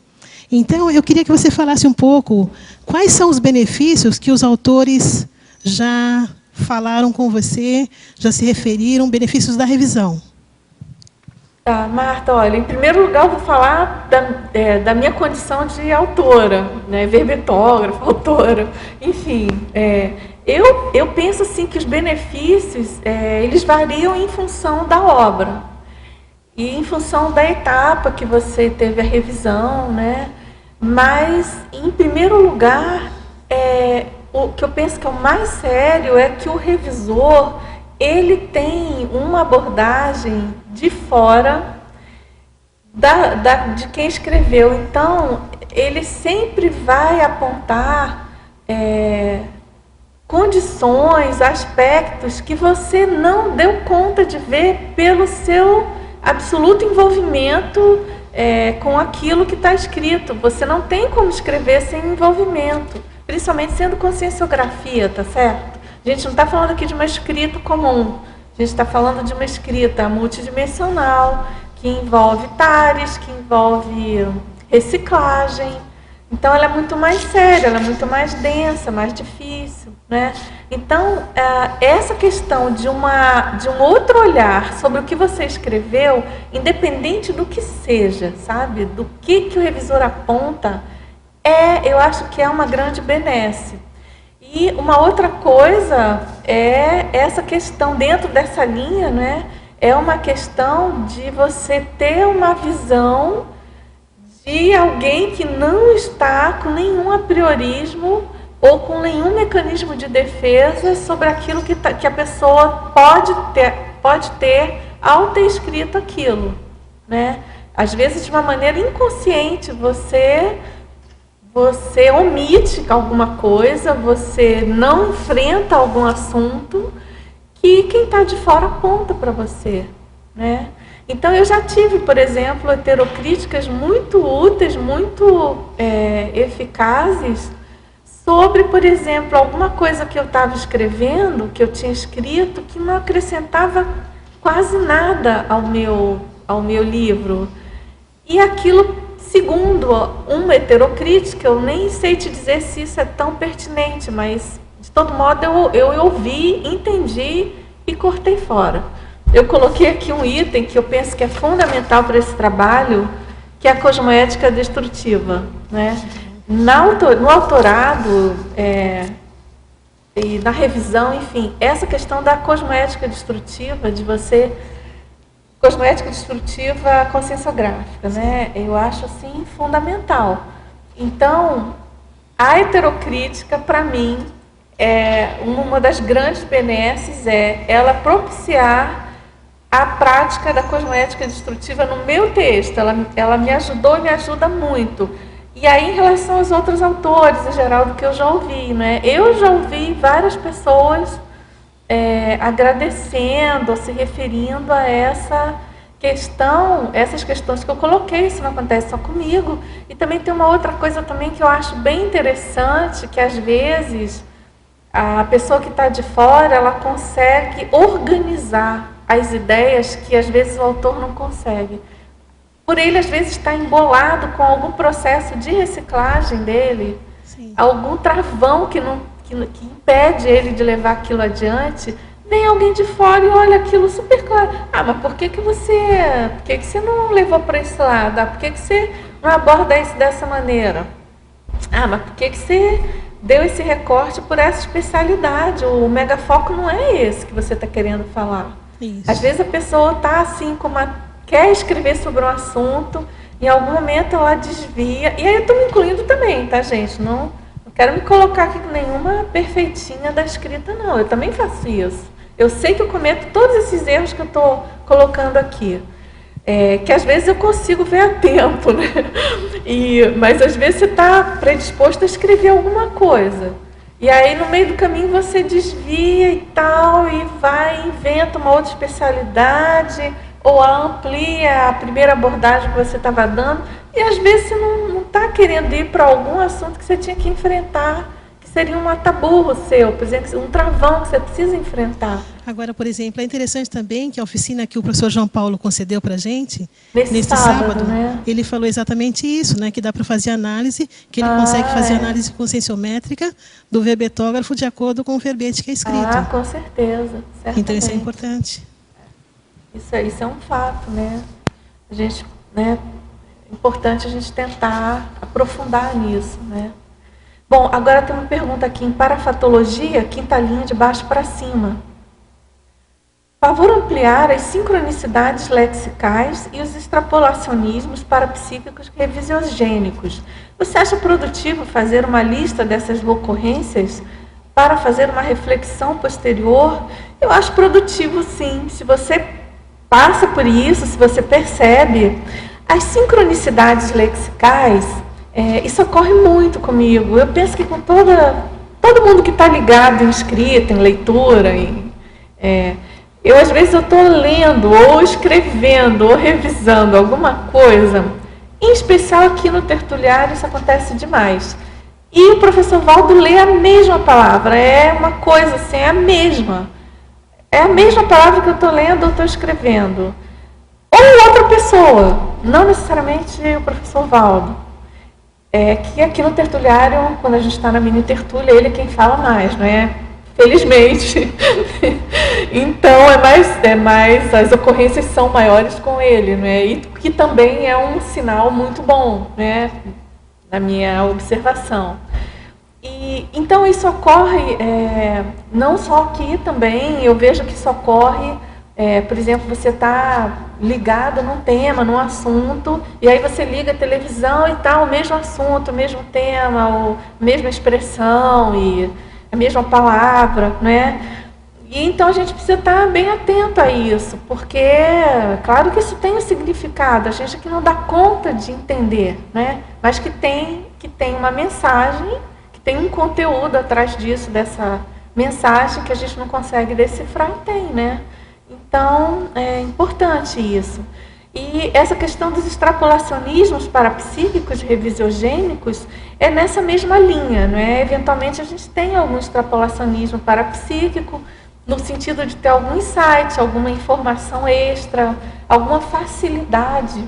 S7: Então, eu queria que você falasse um pouco quais são os benefícios que os autores já falaram com você, já se referiram, benefícios da revisão.
S2: Tá, Marta, olha, em primeiro lugar eu vou falar da minha condição de autora, né, verbetógrafa, autora, enfim. Eu penso assim que os benefícios, eles variam em função da obra. E em função da etapa que você teve a revisão, né? Mas, em primeiro lugar, o que eu penso que é o mais sério é que o revisor, ele tem uma abordagem de fora de quem escreveu. Então, ele sempre vai apontar condições, aspectos que você não deu conta de ver pelo seu absoluto envolvimento com aquilo que está escrito. Você não tem como escrever sem envolvimento, principalmente sendo conscienciografia, tá certo? A gente não está falando aqui de uma escrita comum, a gente está falando de uma escrita multidimensional, que envolve tares, que envolve reciclagem. Então, ela é muito mais séria, ela é muito mais densa, mais difícil, né? Então, essa questão de um outro olhar sobre o que você escreveu, independente do que seja, sabe? Do que o revisor aponta, eu acho que é uma grande benesse. E uma outra coisa é essa questão, dentro dessa linha, né? É uma questão de você ter uma visão de alguém que não está com nenhum apriorismo ou com nenhum mecanismo de defesa sobre aquilo que a pessoa pode ter ao ter escrito aquilo, né? Às vezes, de uma maneira inconsciente, você omite alguma coisa, você não enfrenta algum assunto que quem está de fora aponta para você, né? Então, eu já tive, por exemplo, heterocríticas muito úteis, muito eficazes, sobre, por exemplo, alguma coisa que eu estava escrevendo, que eu tinha escrito, que não acrescentava quase nada ao meu livro. E aquilo, segundo uma heterocrítica, eu nem sei te dizer se isso é tão pertinente, mas, de todo modo, eu ouvi, entendi e cortei fora. Eu coloquei aqui um item que eu penso que é fundamental para esse trabalho, que é a cosmoética destrutiva, né? No autorado e na revisão, enfim, essa questão da cosmoética destrutiva, de você cosmética destrutiva conscienciográfica, né? Eu acho assim fundamental. Então, a heterocrítica, para mim, uma das grandes benesses é ela propiciar a prática da cosmética destrutiva no meu texto. Ela me ajudou e me ajuda muito. E aí, em relação aos outros autores, em geral, do que eu já ouvi, né? Eu já ouvi várias pessoas agradecendo, se referindo a essa questão, essas questões que eu coloquei, isso não acontece só comigo. E também tem uma outra coisa também que eu acho bem interessante, que às vezes a pessoa que está de fora, ela consegue organizar as ideias que às vezes o autor não consegue. Por ele, às vezes, estar embolado com algum processo de reciclagem dele, sim, algum travão que impede ele de levar aquilo adiante, vem alguém de fora e olha aquilo super claro. Ah, mas por que você não levou para esse lado? Ah, por que você não aborda isso dessa maneira? Ah, mas por que você deu esse recorte por essa especialidade? O megafoco não é esse que você está querendo falar. Isso. Às vezes a pessoa está assim, quer escrever sobre um assunto, em algum momento ela desvia. E aí eu estou me incluindo também, tá, gente? Não quero me colocar aqui com nenhuma perfeitinha da escrita, não. Eu também faço isso. Eu sei que eu cometo todos esses erros que eu estou colocando aqui. Que às vezes eu consigo ver a tempo, né? Mas às vezes você está predisposto a escrever alguma coisa. E aí no meio do caminho você desvia e tal, e vai, inventa uma outra especialidade, ou amplia a primeira abordagem que você estava dando, e às vezes você não está querendo ir para algum assunto que você tinha que enfrentar, que seria um mataburro seu, por exemplo, um travão que você precisa enfrentar.
S7: Agora, por exemplo, é interessante também que a oficina que o professor João Paulo concedeu para a gente, neste sábado, né? Ele falou exatamente isso, né? Que dá para fazer análise, que ele consegue fazer análise conscienciométrica do verbetógrafo de acordo com o verbete que é escrito.
S2: Ah, com certeza. Certamente.
S7: Então, isso é importante.
S2: Isso é um fato, né? A gente, né? É importante a gente tentar aprofundar nisso, né? Bom, agora tem uma pergunta aqui em parafatologia, quinta linha de baixo para cima. Favor ampliar as sincronicidades lexicais e os extrapolacionismos parapsíquicos revisiogênicos. Você acha produtivo fazer uma lista dessas ocorrências para fazer uma reflexão posterior? Eu acho produtivo, sim. Se você passa por isso, se você percebe, as sincronicidades lexicais, isso ocorre muito comigo. Eu penso que com todo mundo que está ligado em escrita, em leitura, às vezes eu estou lendo, ou escrevendo, ou revisando alguma coisa, em especial aqui no Tertuliário isso acontece demais. E o professor Valdo lê a mesma palavra, é uma coisa assim, é a mesma palavra que eu estou lendo ou estou escrevendo. Ou outra pessoa, não necessariamente o professor Valdo. Que aqui no Tertuliário, quando a gente está na mini tertúlia, ele é quem fala mais, não é? Felizmente. Então, as ocorrências são maiores com ele, né? E que também é um sinal muito bom, né? Na minha observação. Então, isso ocorre não só aqui também, eu vejo que isso ocorre, por exemplo, você está ligado num tema, num assunto, e aí você liga a televisão e tal, o mesmo assunto, o mesmo tema, a mesma expressão e a mesma palavra, né? E então a gente precisa estar bem atento a isso, porque, claro que isso tem um significado, a gente aqui não dá conta de entender, né? Mas que tem uma mensagem, que tem um conteúdo atrás disso, dessa mensagem que a gente não consegue decifrar, tem, né? Então, é importante isso. E essa questão dos extrapolacionismos parapsíquicos revisiogênicos é nessa mesma linha, não é? Eventualmente a gente tem algum extrapolacionismo parapsíquico no sentido de ter algum insight, alguma informação extra, alguma facilidade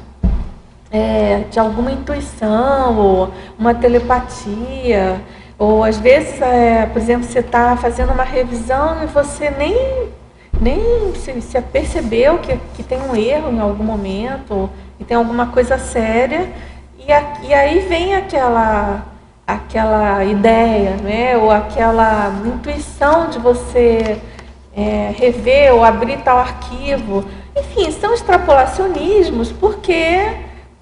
S2: de alguma intuição, ou uma telepatia, ou às vezes, por exemplo, você está fazendo uma revisão e você nem se percebeu que tem um erro em algum momento, e tem alguma coisa séria, e aí vem aquela ideia, né? Ou aquela intuição de você rever ou abrir tal arquivo. Enfim, são extrapolacionismos porque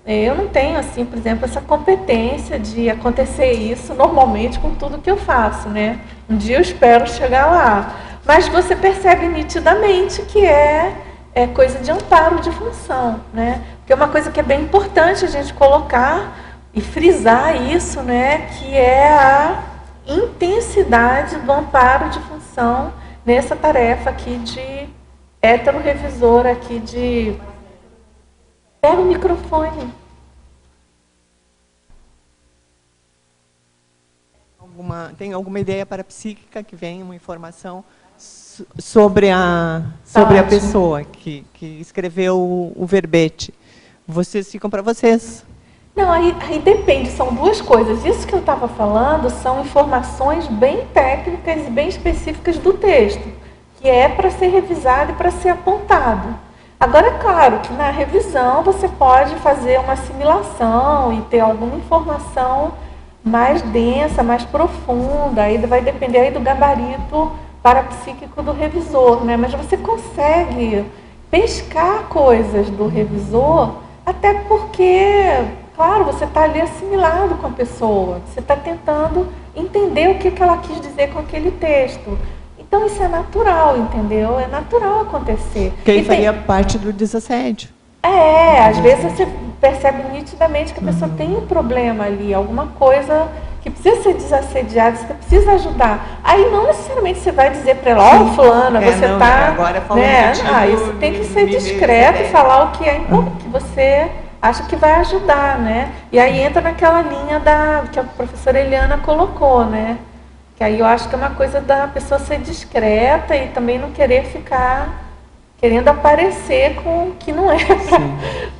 S2: eu não tenho, assim, por exemplo, essa competência de acontecer isso normalmente com tudo que eu faço, né? Um dia eu espero chegar lá. Mas você percebe nitidamente que é coisa de amparo de função, né? Porque é uma coisa que é bem importante a gente colocar e frisar isso, né? Que é a intensidade do amparo de função nessa tarefa aqui de heterorevisor, aqui de... Pega o microfone.
S8: Tem alguma ideia para a psíquica que venha uma informação sobre a pessoa que escreveu o verbete? Vocês ficam para vocês.
S2: Não, aí depende, são duas coisas. Isso que eu estava falando são informações bem técnicas e bem específicas do texto, que é para ser revisado e para ser apontado. Agora, é claro que na revisão você pode fazer uma assimilação e ter alguma informação mais densa, mais profunda, aí vai depender aí do gabarito parapsíquico do revisor, né? Mas você consegue pescar coisas do revisor, até porque, claro, você está ali assimilado com a pessoa, você está tentando entender o que ela quis dizer com aquele texto. Então isso é natural, entendeu? É natural acontecer.
S8: Que aí faria parte do desassédio.
S2: Às vezes você percebe nitidamente que a pessoa tem um problema ali, alguma coisa que precisa ser desassediada, você precisa ajudar. Aí não necessariamente você vai dizer para ela, fulana, você está...
S8: Agora falando
S2: isso tem que ser discreto e falar o que é importante, que você acha que vai ajudar, né? E aí entra naquela linha que a professora Eliana colocou, né? Que aí eu acho que é uma coisa da pessoa ser discreta e também não querer ficar querendo aparecer com o que não é.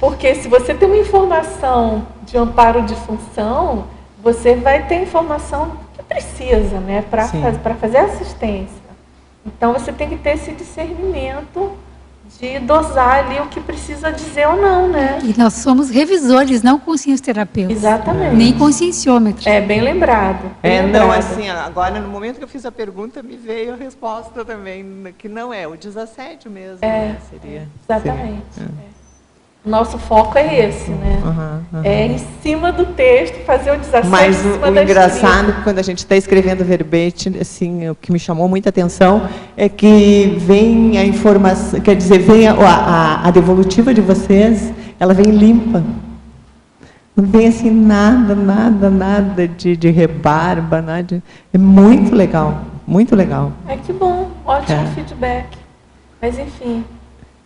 S2: Porque se você tem uma informação de amparo de função, você vai ter informação que precisa, né, para fazer assistência. Então você tem que ter esse discernimento de dosar ali o que precisa dizer ou não, né?
S6: E nós somos revisores, não consciencioterapeutas.
S2: Exatamente.
S6: Nem conscienciômetros.
S2: Bem lembrado.
S8: Não, assim, agora no momento que eu fiz a pergunta, me veio a resposta também, que não é o desassédio mesmo, né? Seria.
S2: Exatamente. Nosso foco é esse, né? É em cima do texto, fazer o desassédio.
S8: Mas o engraçado, quando a gente está escrevendo verbete, assim, o que me chamou muita atenção é que vem a informação, quer dizer, vem a devolutiva de vocês, ela vem limpa. Não vem assim nada de rebarba, nada. É muito legal, muito legal.
S2: Que bom, ótimo feedback. Mas enfim...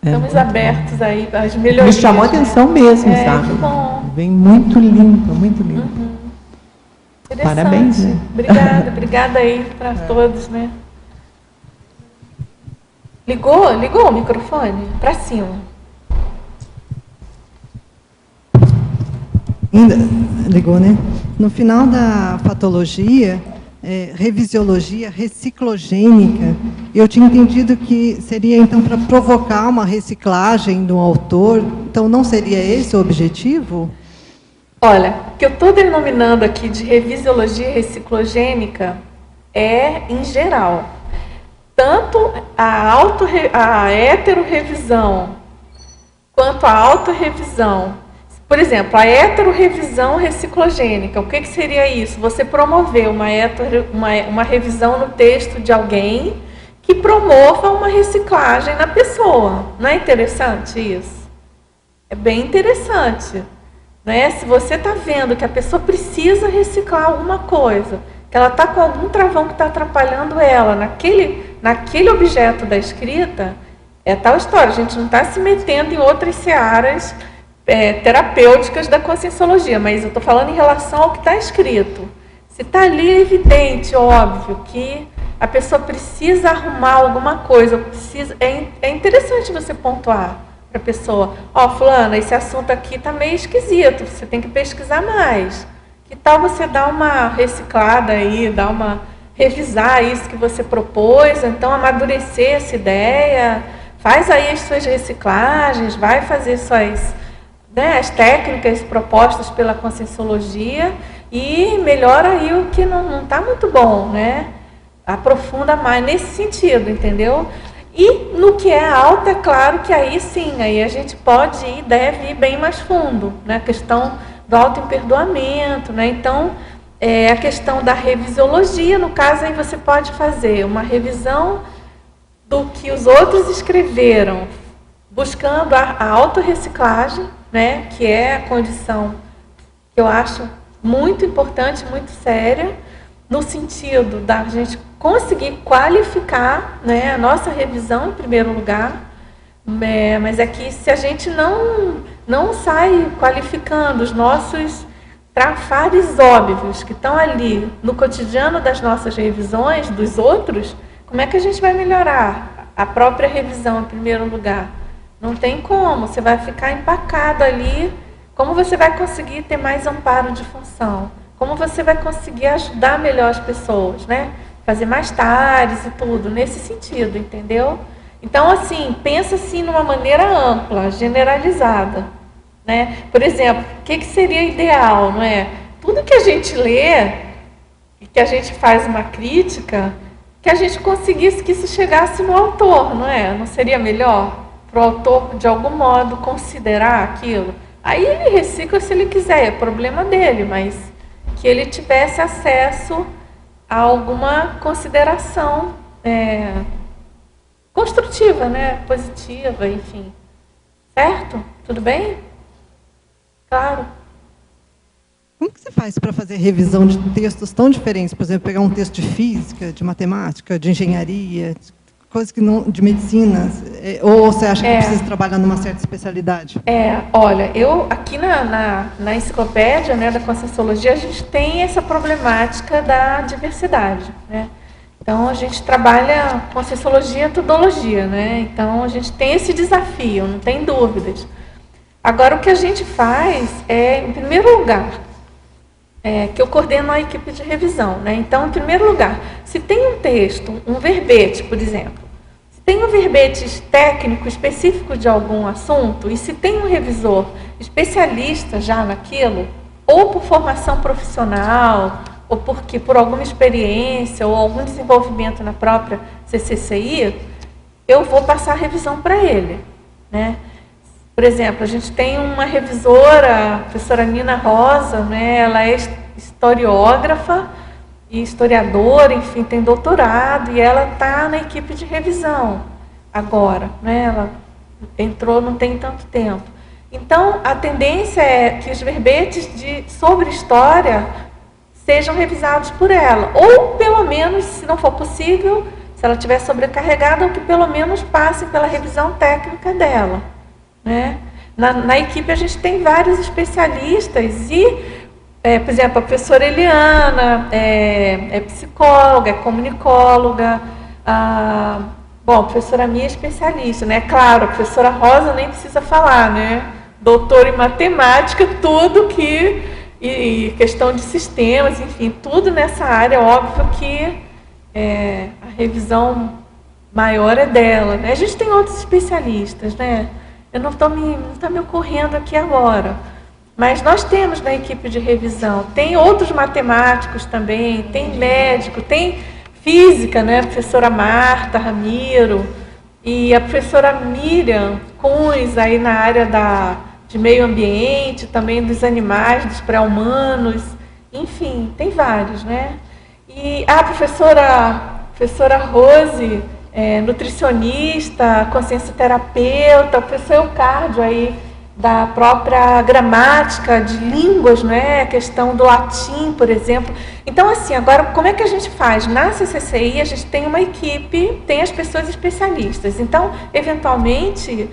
S2: Estamos abertos aí para as melhorias.
S8: Me chamou a atenção mesmo, sabe?
S2: Que bom.
S8: Vem muito limpo, muito limpo. Parabéns. Né?
S2: Obrigada aí para todos, né? Ligou o microfone? Para cima.
S9: Ligou, né? No final da patologia, revisiologia reciclogênica, eu tinha entendido que seria, então, para provocar uma reciclagem do autor. Então, não seria esse o objetivo?
S2: Olha, o que eu estou denominando aqui de revisiologia reciclogênica é em geral. Tanto a heterorevisão quanto a autorrevisão. Por exemplo, a heterorevisão reciclogênica, o que seria isso? Você promover uma revisão no texto de alguém que promova uma reciclagem na pessoa. Não é interessante isso? É bem interessante. Né? Se você está vendo que a pessoa precisa reciclar alguma coisa, que ela está com algum travão que está atrapalhando ela naquele objeto da escrita, é tal história. A gente não está se metendo em outras searas terapêuticas da conscienciologia, mas eu estou falando em relação ao que está escrito. Se está ali, é evidente, óbvio, que a pessoa precisa arrumar alguma coisa, é interessante você pontuar para a pessoa, fulana, esse assunto aqui está meio esquisito, você tem que pesquisar mais. Que tal você dar uma reciclada aí, revisar isso que você propôs, então amadurecer essa ideia, faz aí as suas reciclagens, vai fazer as técnicas propostas pela conscienciologia e melhora aí o que não está muito bom, né? Aprofunda mais nesse sentido, entendeu? E no que é alta, é claro que aí sim, aí a gente pode ir, deve ir bem mais fundo, né? A questão do autoemperdoamento, né? Então, a questão da revisiologia, no caso, aí você pode fazer uma revisão do que os outros escreveram, buscando a autorreciclagem, né? Que é a condição que eu acho muito importante, muito séria, no sentido da gente conseguir qualificar, né, a nossa revisão, em primeiro lugar, mas é que se a gente não sai qualificando os nossos trafares óbvios que estão ali no cotidiano das nossas revisões, dos outros, como é que a gente vai melhorar a própria revisão, em primeiro lugar? Não tem como, você vai ficar empacado ali. Como você vai conseguir ter mais amparo de função? Como você vai conseguir ajudar melhor as pessoas, né? Fazer mais TARES e tudo, nesse sentido, entendeu? Então, assim, pensa assim numa maneira ampla, generalizada, né? Por exemplo, o que seria ideal, não é? Tudo que a gente lê, e que a gente faz uma crítica, que a gente conseguisse que isso chegasse no autor, não é? Não seria melhor para o autor, de algum modo, considerar aquilo? Aí ele recicla se ele quiser, é problema dele, mas que ele tivesse acesso a alguma consideração construtiva, né? Positiva, enfim. Certo? Tudo bem? Claro.
S9: Como que você faz para fazer revisão de textos tão diferentes? Por exemplo, pegar um texto de física, de matemática, de engenharia, coisas que não, de medicina, ou você acha que precisa trabalhar numa certa especialidade?
S2: Olha, eu aqui na enciclopédia, né, da Conscienciologia, a gente tem essa problemática da diversidade, né? Então a gente trabalha Conscienciologia e Tudologia, né? Então a gente tem esse desafio, não tem dúvidas. Agora o que a gente faz em primeiro lugar, que eu coordeno a equipe de revisão, né? Então, em primeiro lugar, se tem um texto, um verbete, por exemplo, se tem um verbete técnico específico de algum assunto, e se tem um revisor especialista já naquilo, ou por formação profissional, ou porque por alguma experiência, ou algum desenvolvimento na própria CCCI, eu vou passar a revisão para ele, né? Por exemplo, a gente tem uma revisora, a professora Nina Rosa, né? Ela é historiógrafa e historiadora, enfim, tem doutorado, e ela está na equipe de revisão agora, né? Ela entrou não tem tanto tempo. Então, a tendência é que os verbetes sobre história sejam revisados por ela, ou pelo menos, se não for possível, se ela estiver sobrecarregada, ou que pelo menos passe pela revisão técnica dela, né? Na equipe a gente tem vários especialistas e, por exemplo, a professora Eliana é psicóloga, é comunicóloga, a professora Mia é especialista, né? Claro, a professora Rosa nem precisa falar, né? Doutora em matemática, tudo e questão de sistemas, enfim, tudo nessa área, óbvio que a revisão maior é dela, né? A gente tem outros especialistas, né? Não está me ocorrendo aqui agora. Mas nós temos na equipe de revisão, tem outros matemáticos também, tem médico, tem física, né? A professora Marta Ramiro e a professora Miriam Kunz, aí na área de meio ambiente, também dos animais, dos pré-humanos, enfim, tem vários, né? E a professora Rose, nutricionista, consciencioterapeuta, o professor Eucárdio aí da própria gramática de línguas, né? A questão do latim, por exemplo. Então, assim, agora, como é que a gente faz? Na CCCI, a gente tem uma equipe, tem as pessoas especialistas. Então, eventualmente,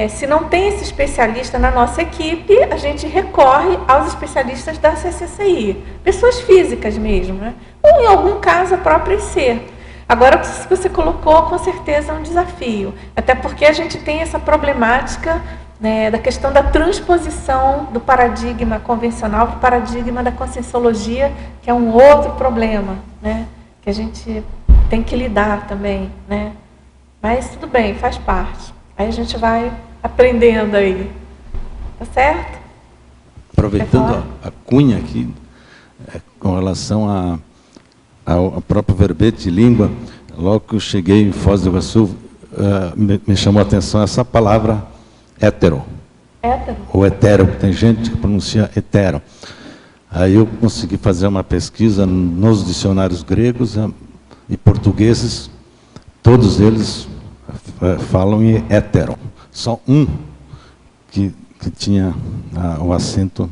S2: se não tem esse especialista na nossa equipe, a gente recorre aos especialistas da CCCI. Pessoas físicas mesmo, né? Ou, em algum caso, a própria IC. Agora, o que você colocou, com certeza, é um desafio. Até porque a gente tem essa problemática, né, da questão da transposição do paradigma convencional para o paradigma da conscienciologia, que é um outro problema, né, que a gente tem que lidar também, né? Mas tudo bem, faz parte. Aí a gente vai aprendendo aí. Tá certo?
S10: Aproveitando a cunha aqui, com relação ao próprio verbete de língua, logo que eu cheguei em Foz do Iguaçu, me chamou a atenção essa palavra hétero.
S2: Hétero?
S10: Ou hetero, tem gente que pronuncia hetero. Aí eu consegui fazer uma pesquisa nos dicionários gregos e portugueses, todos eles falam em hétero. Só um que tinha o acento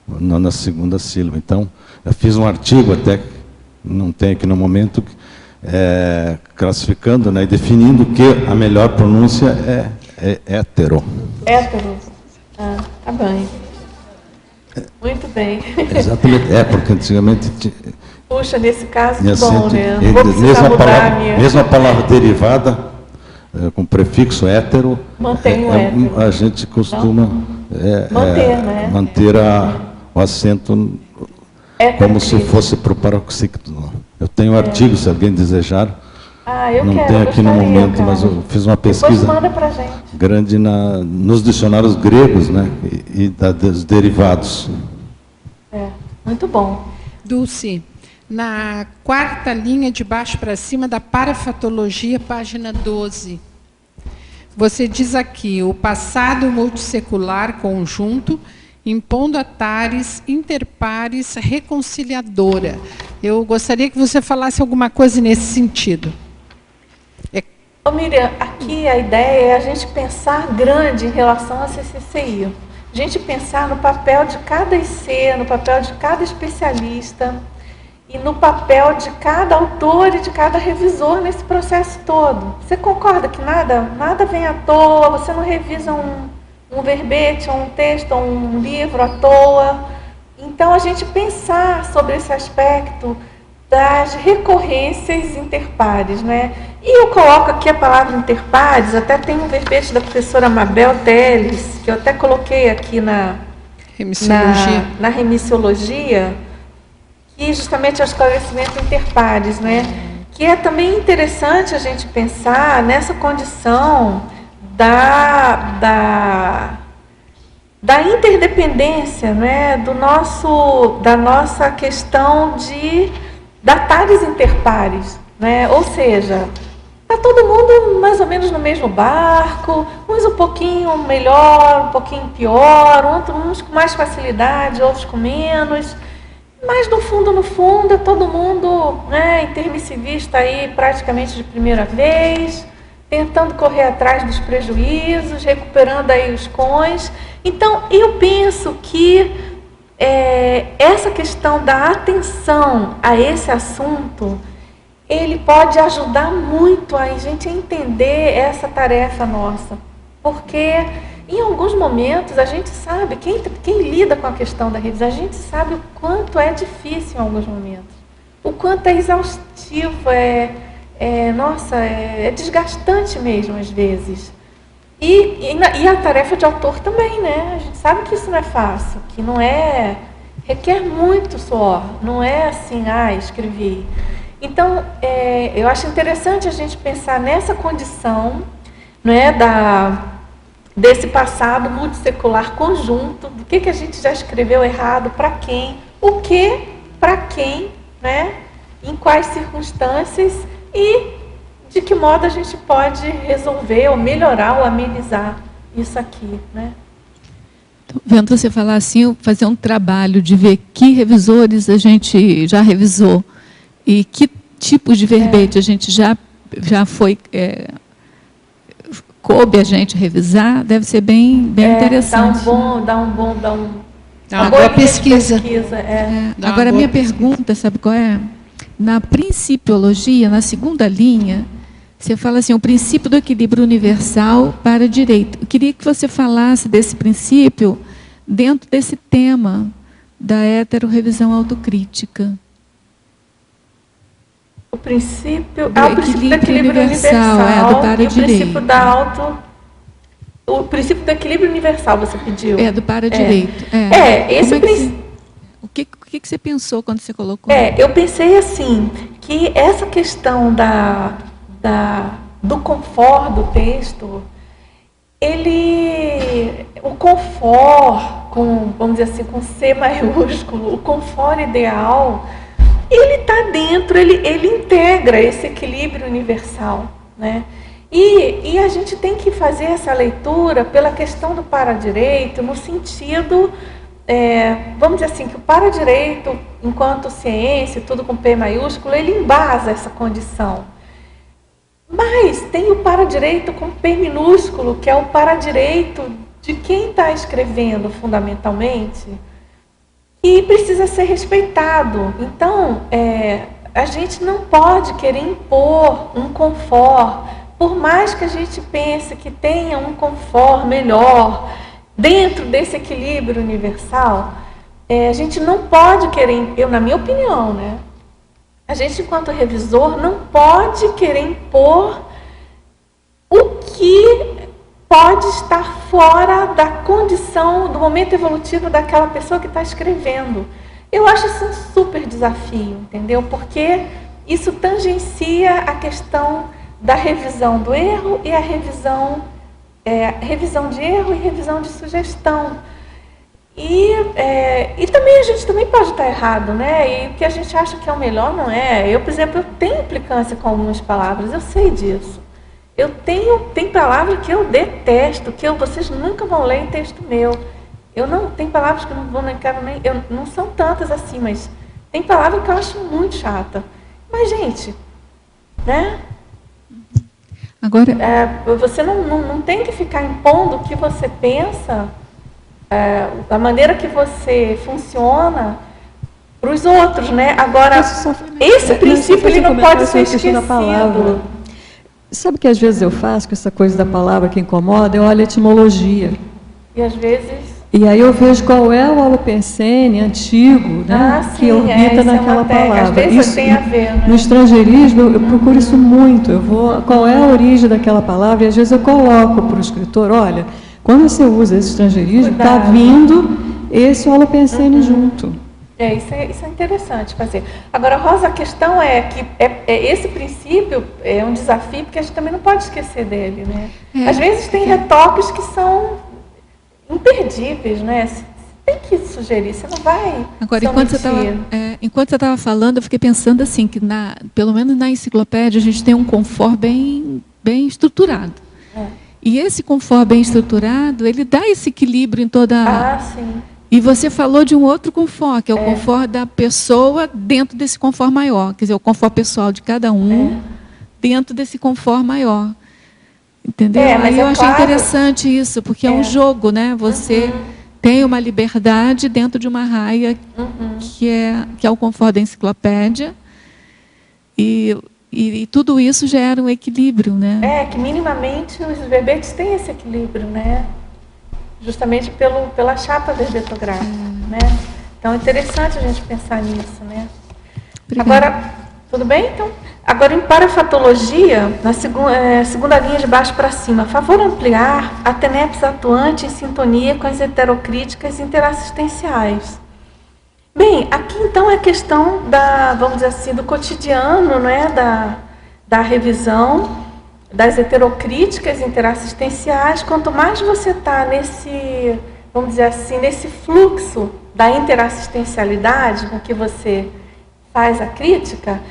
S10: na segunda sílaba. Então, eu fiz um artigo, até não tem aqui no momento, classificando, né, e definindo que a melhor pronúncia é hétero.
S2: Hétero. Ah, tá bem. Muito bem.
S10: Exatamente, porque antigamente...
S2: Puxa, nesse caso, que
S10: acento,
S2: bom, né? Não vou precisar mudar a minha...
S10: Mesmo a palavra derivada, com prefixo hétero,
S2: mantém o hétero.
S10: A gente costuma
S2: manter
S10: o acento como se fosse para o paroxítono. Eu tenho um artigo, se alguém desejar. Não tem aqui no momento, mas eu fiz uma pesquisa grande nos dicionários gregos, né, e dos derivados.
S2: Muito bom.
S11: Dulce, na 4ª linha de baixo para cima da parafatologia, página 12, você diz aqui, o passado multissecular conjunto, impondo a tares interpares reconciliadora. Eu gostaria que você falasse alguma coisa nesse sentido.
S2: Ô, Miriam, aqui a ideia é a gente pensar grande em relação à CCCI. A gente pensar no papel de cada IC, no papel de cada especialista e no papel de cada autor e de cada revisor nesse processo todo. Você concorda que nada vem à toa, você não revisa um verbete, ou um texto, ou um livro à toa. Então, a gente pensar sobre esse aspecto das recorrências interpares, né? E eu coloco aqui a palavra interpares, até tem um verbete da professora Mabel Teles, que eu até coloquei aqui na remissiologia, que justamente é o esclarecimento interpares, né? Que é também interessante a gente pensar nessa condição da interdependência, né? Da nossa questão de datares interpares, né? Ou seja, está todo mundo mais ou menos no mesmo barco, uns um pouquinho melhor, um pouquinho pior, uns com mais facilidade, outros com menos, mas no fundo, é todo mundo, né, intermissivista aí praticamente de primeira vez, tentando correr atrás dos prejuízos, recuperando aí os cões. Então, eu penso que essa questão da atenção a esse assunto, ele pode ajudar muito a gente a entender essa tarefa nossa. Porque, em alguns momentos, a gente sabe, quem lida com a questão da revisão, a gente sabe o quanto é difícil em alguns momentos. O quanto é exaustivo, é desgastante mesmo, às vezes. E a tarefa de autor também, né? A gente sabe que isso não é fácil, que não é... requer muito suor, não é assim, escrevi. Então, eu acho interessante a gente pensar nessa condição, né, desse passado multissecular conjunto, do que a gente já escreveu errado, para quem, o que, para quem, né, em quais circunstâncias e de que modo a gente pode resolver, ou melhorar, ou amenizar isso aqui, né?
S12: Vendo você falar assim, fazer um trabalho de ver que revisores a gente já revisou e que tipos de verbete a gente já foi, coube a gente revisar, deve ser bem interessante.
S2: Dá uma
S11: boa pesquisa.
S12: Agora, a minha pergunta, sabe qual é? Na principiologia, na 2ª linha, você fala assim, o princípio do equilíbrio universal para direito. Eu queria que você falasse desse princípio dentro desse tema da heterorrevisão autocrítica.
S2: O princípio do equilíbrio universal
S12: do para-direito.
S2: O princípio do equilíbrio universal, você pediu.
S12: Do para-direito.
S2: Esse princípio.
S12: O que você pensou quando você colocou?
S2: Eu pensei assim, que essa questão do confort do texto, o confort, vamos dizer assim, com C maiúsculo, o confort ideal, ele está dentro, ele integra esse equilíbrio universal, né? E a gente tem que fazer essa leitura pela questão do para-direito, no sentido, vamos dizer assim, que o para-direito, enquanto ciência, tudo com P maiúsculo, ele embasa essa condição. Mas tem o para-direito com P minúsculo, que é o para-direito de quem está escrevendo fundamentalmente, e precisa ser respeitado. Então, a gente não pode querer impor um confort, por mais que a gente pense que tenha um confort melhor dentro desse equilíbrio universal, a gente não pode querer, na minha opinião, né? A gente, enquanto revisor, não pode querer impor o que pode estar fora da condição, do momento evolutivo daquela pessoa que está escrevendo. Eu acho isso um super desafio, entendeu? Porque isso tangencia a questão da revisão do erro e a revisão de erro e revisão de sugestão. E também a gente também pode estar errado, né? E o que a gente acha que é o melhor não é. Eu, por exemplo, eu tenho implicância com algumas palavras, eu sei disso. Tem palavra que eu detesto, que vocês nunca vão ler em texto meu. Tem palavras que eu não vou, nem quero nem. Não são tantas assim, mas tem palavra que eu acho muito chata. Mas, gente, né?
S12: Agora,
S2: você não tem que ficar impondo o que você pensa, a maneira que você funciona para os outros, né? Agora, esse princípio ele não pode ser esquecido.
S4: Sabe que às vezes eu faço com essa coisa da palavra que incomoda? Eu olho a etimologia.
S2: E às vezes...
S4: E aí eu vejo qual é o holopensene antigo, né, que orbita naquela palavra.
S2: Às vezes isso tem a ver, né?
S4: No estrangeirismo, eu procuro isso muito. Qual é a origem daquela palavra? E às vezes eu coloco para o escritor, olha, quando você usa esse estrangeirismo, está vindo esse holopensene junto.
S2: Isso é interessante fazer. Agora, Rosa, a questão é que esse princípio é um desafio, porque a gente também não pode esquecer dele, né? Às vezes tem retoques que são imperdíveis, né? Você tem que sugerir, você não vai.
S12: Agora, enquanto você estava falando, eu fiquei pensando assim, que pelo menos na enciclopédia a gente tem um confort bem
S2: É.
S12: estruturado. E esse confort bem estruturado, ele dá esse equilíbrio em toda
S2: sim.
S12: E você falou de um outro confort, que é o confort da pessoa dentro desse confort maior. Quer dizer, o confort pessoal de cada um dentro desse confort maior. Entendeu? Aí eu achei interessante isso, porque é um jogo, né? Você tem uma liberdade dentro de uma raia que é o confort da enciclopédia. E tudo isso gera um equilíbrio, né?
S2: Que minimamente os verbetes têm esse equilíbrio, né? Justamente pela chapa verbetográfica, né? Então é interessante a gente pensar nisso, né?
S12: Obrigada.
S2: Agora, tudo bem? Então, agora em parafatologia, na segunda linha de baixo para cima, favor ampliar a TENEPS atuante em sintonia com as heterocríticas interassistenciais. Bem, aqui então é questão vamos dizer assim, do cotidiano, né, da revisão das heterocríticas interassistenciais. Quanto mais você está nesse, vamos dizer assim, nesse fluxo da interassistencialidade com que você faz a crítica,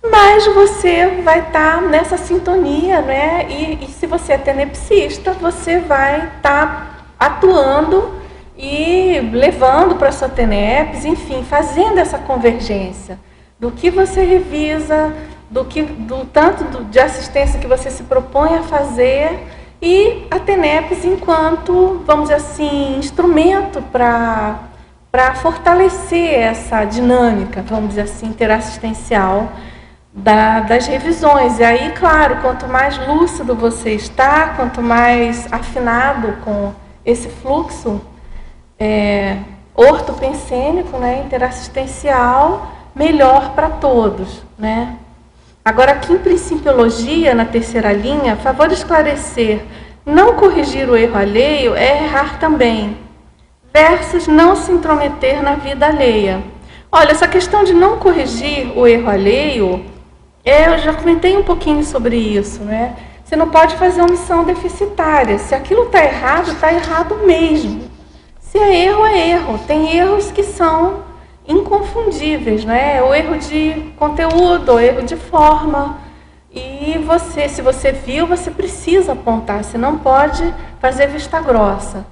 S2: mais você vai estar nessa sintonia, né? E se você é tenepsista, você vai estar atuando e levando para a sua TENEPS, enfim, fazendo essa convergência do que você revisa, do tanto de assistência que você se propõe a fazer, e a TENEPS enquanto, vamos dizer assim, instrumento para fortalecer essa dinâmica, vamos dizer assim, interassistencial das revisões. E aí, claro, quanto mais lúcido você está, quanto mais afinado com esse fluxo ortopensênico, né, interassistencial, melhor para todos, né? Agora, aqui em Principiologia, na terceira linha, favor esclarecer, não corrigir o erro alheio é errar também, versus não se intrometer na vida alheia. Olha, essa questão de não corrigir o erro alheio, eu já comentei um pouquinho sobre isso, né? Você não pode fazer omissão deficitária. Se aquilo está errado mesmo. Se é erro. Tem erros que são inconfundíveis, né? O erro de conteúdo, o erro de forma. E E você, se você viu, você precisa apontar, você não pode fazer vista grossa.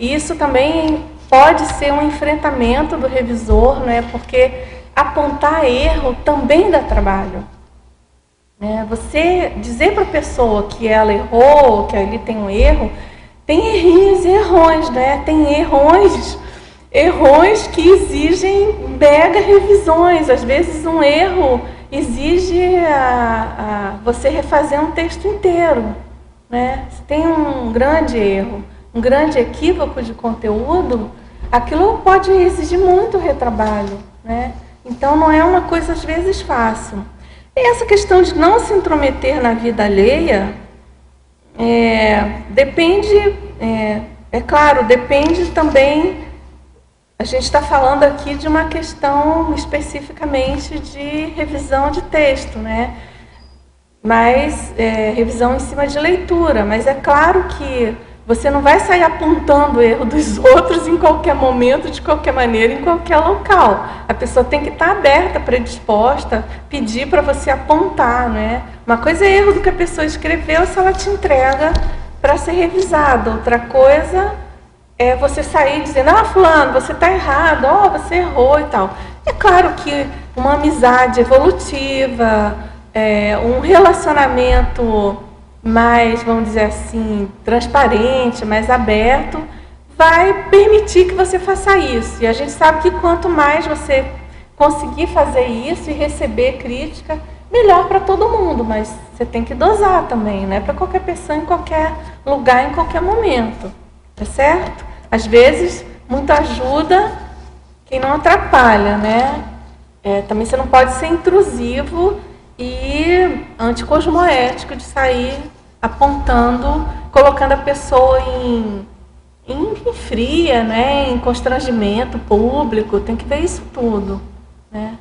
S2: Isso também pode ser um enfrentamento do revisor, né? Porque apontar erro também dá trabalho. Você dizer para a pessoa que ela errou, que ali tem um erro, tem errinhos e errões, né? Tem errões que exigem mega revisões. Às vezes um erro exige você refazer um texto inteiro, né? Se tem um grande erro, um grande equívoco de conteúdo, aquilo pode exigir muito retrabalho, né? Então não é uma coisa às vezes fácil. E essa questão de não se intrometer na vida alheia, depende, claro, depende também. A gente está falando aqui de uma questão especificamente de revisão de texto, né? Mas revisão em cima de leitura. Mas é claro que você não vai sair apontando o erro dos outros em qualquer momento, de qualquer maneira, em qualquer local. A pessoa tem que estar aberta, predisposta, pedir para você apontar, né? Uma coisa é erro do que a pessoa escreveu se ela te entrega para ser revisado. Outra coisa é você sair dizendo, fulano, você está errado, você errou e tal. É claro que uma amizade evolutiva, um relacionamento mais, vamos dizer assim, transparente, mais aberto, vai permitir que você faça isso. E a gente sabe que quanto mais você conseguir fazer isso e receber crítica, melhor para todo mundo, mas você tem que dosar também, não é para qualquer pessoa, em qualquer lugar, em qualquer momento. Tá certo? Às vezes, muita ajuda quem não atrapalha, né? Também você não pode ser intrusivo e anticosmoético de sair apontando, colocando a pessoa em fria, né? Em constrangimento público. Tem que ver isso tudo, né?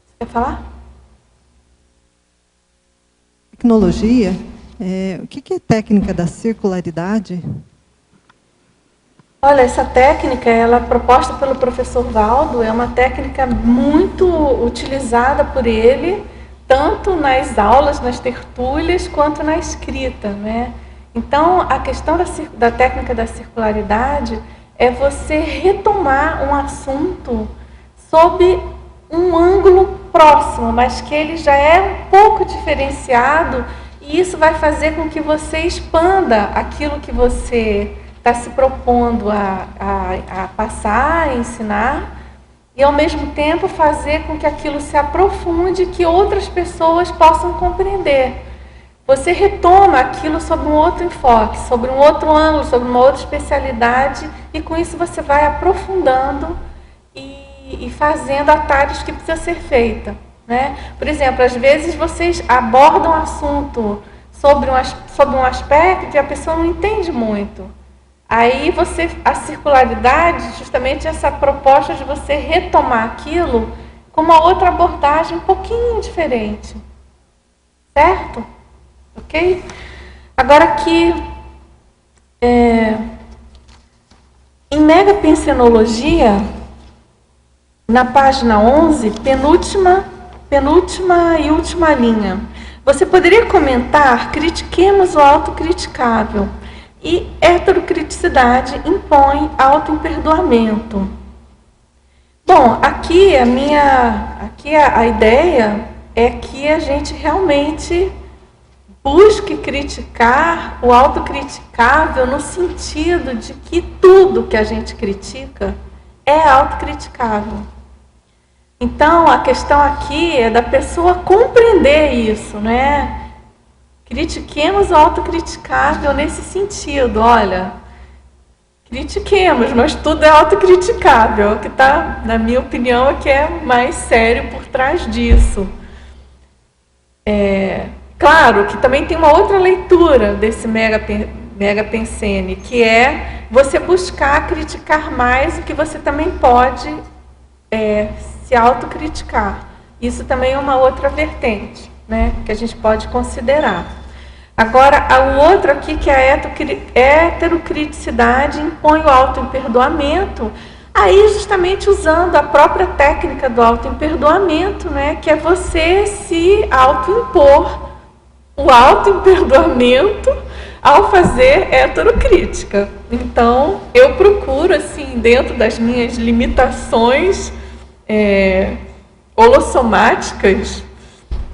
S2: Você quer falar?
S9: Tecnologia, o que é técnica da circularidade?
S2: Olha, essa técnica, ela é proposta pelo professor Valdo, é uma técnica muito utilizada por ele, tanto nas aulas, nas tertúlias, quanto na escrita, né? Então, a questão da técnica da circularidade é você retomar um assunto sob um ângulo próximo, mas que ele já é um pouco diferenciado, e isso vai fazer com que você expanda aquilo que você está se propondo a passar, a ensinar, e ao mesmo tempo fazer com que aquilo se aprofunde e que outras pessoas possam compreender. Você retoma aquilo sob um outro enfoque, sobre um outro ângulo, sobre uma outra especialidade, e com isso você vai aprofundando e fazendo atalhos que precisa ser feita, né? Por exemplo, às vezes vocês abordam um assunto sobre um aspecto e a pessoa não entende muito. Aí a circularidade, justamente essa proposta de você retomar aquilo com uma outra abordagem um pouquinho diferente. Certo? Ok? Agora aqui, em megapensenologia, na página 11, penúltima e última linha, você poderia comentar: critiquemos o autocriticável. E heterocriticidade impõe autoimperdoamento. Bom, aqui a ideia é que a gente realmente busque criticar o autocriticável no sentido de que tudo que a gente critica é autocriticável. Então, a questão aqui é da pessoa compreender isso, né? Critiquemos o autocriticável nesse sentido. Olha, critiquemos, mas tudo é autocriticável. O que está, na minha opinião, é que é mais sério por trás disso. Claro que também tem uma outra leitura desse megapensene, que é você buscar criticar mais o que você também pode se autocriticar. Isso também é uma outra vertente, né, que a gente pode considerar. Agora, o outro aqui, que é a heterocriticidade, impõe o autoimperdoamento. Aí, justamente usando a própria técnica do autoimperdoamento, né, que é você se autoimpor o autoimperdoamento ao fazer heterocrítica. Então, eu procuro, assim, dentro das minhas limitações holossomáticas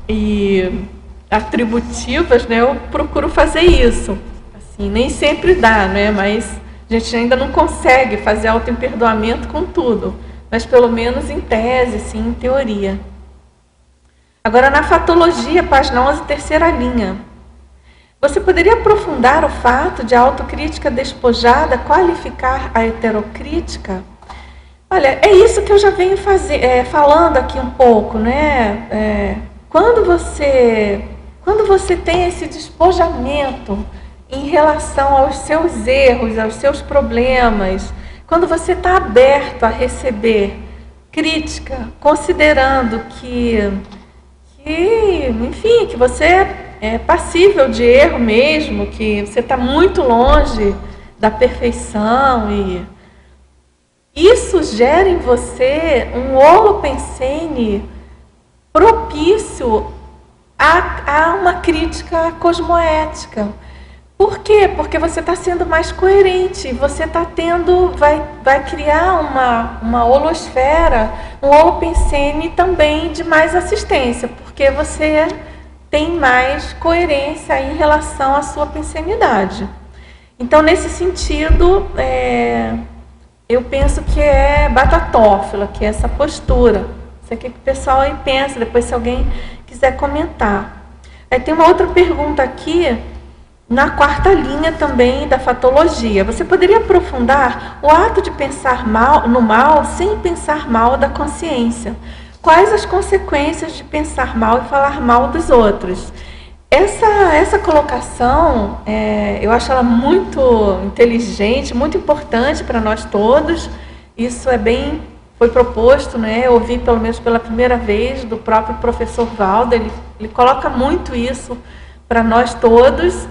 S2: e atributivas, né, eu procuro fazer isso. Assim, nem sempre dá, né, mas a gente ainda não consegue fazer autoimperdoamento com tudo, mas pelo menos em tese, assim, em teoria. Agora, na fatologia, página 11, terceira linha. Você poderia aprofundar o fato de a autocrítica despojada qualificar a heterocrítica? Olha, é isso que eu já venho falando aqui um pouco, né? Quando você tem esse despojamento em relação aos seus erros, aos seus problemas, quando você está aberto a receber crítica, considerando que você é passível de erro mesmo, que você está muito longe da perfeição, e isso gera em você um holopensene propício a uma crítica cosmoética. Por quê? Porque você está sendo mais coerente, você está vai criar uma holosfera, um holopensene também de mais assistência, porque você tem mais coerência em relação à sua pensenidade. Então, nesse sentido, eu penso que é batatófila, que é essa postura. Isso aqui que o pessoal aí pensa, depois se alguém quiser comentar. Aí tem uma outra pergunta aqui, na quarta linha também da fatologia. Você poderia aprofundar o ato de pensar no mal sem pensar mal da consciência? Quais as consequências de pensar mal e falar mal dos outros? Essa colocação, eu acho ela muito inteligente, muito importante para nós todos. Isso foi proposto, né? Eu ouvi pelo menos pela primeira vez do próprio professor Valdo. Ele coloca muito isso para nós todos,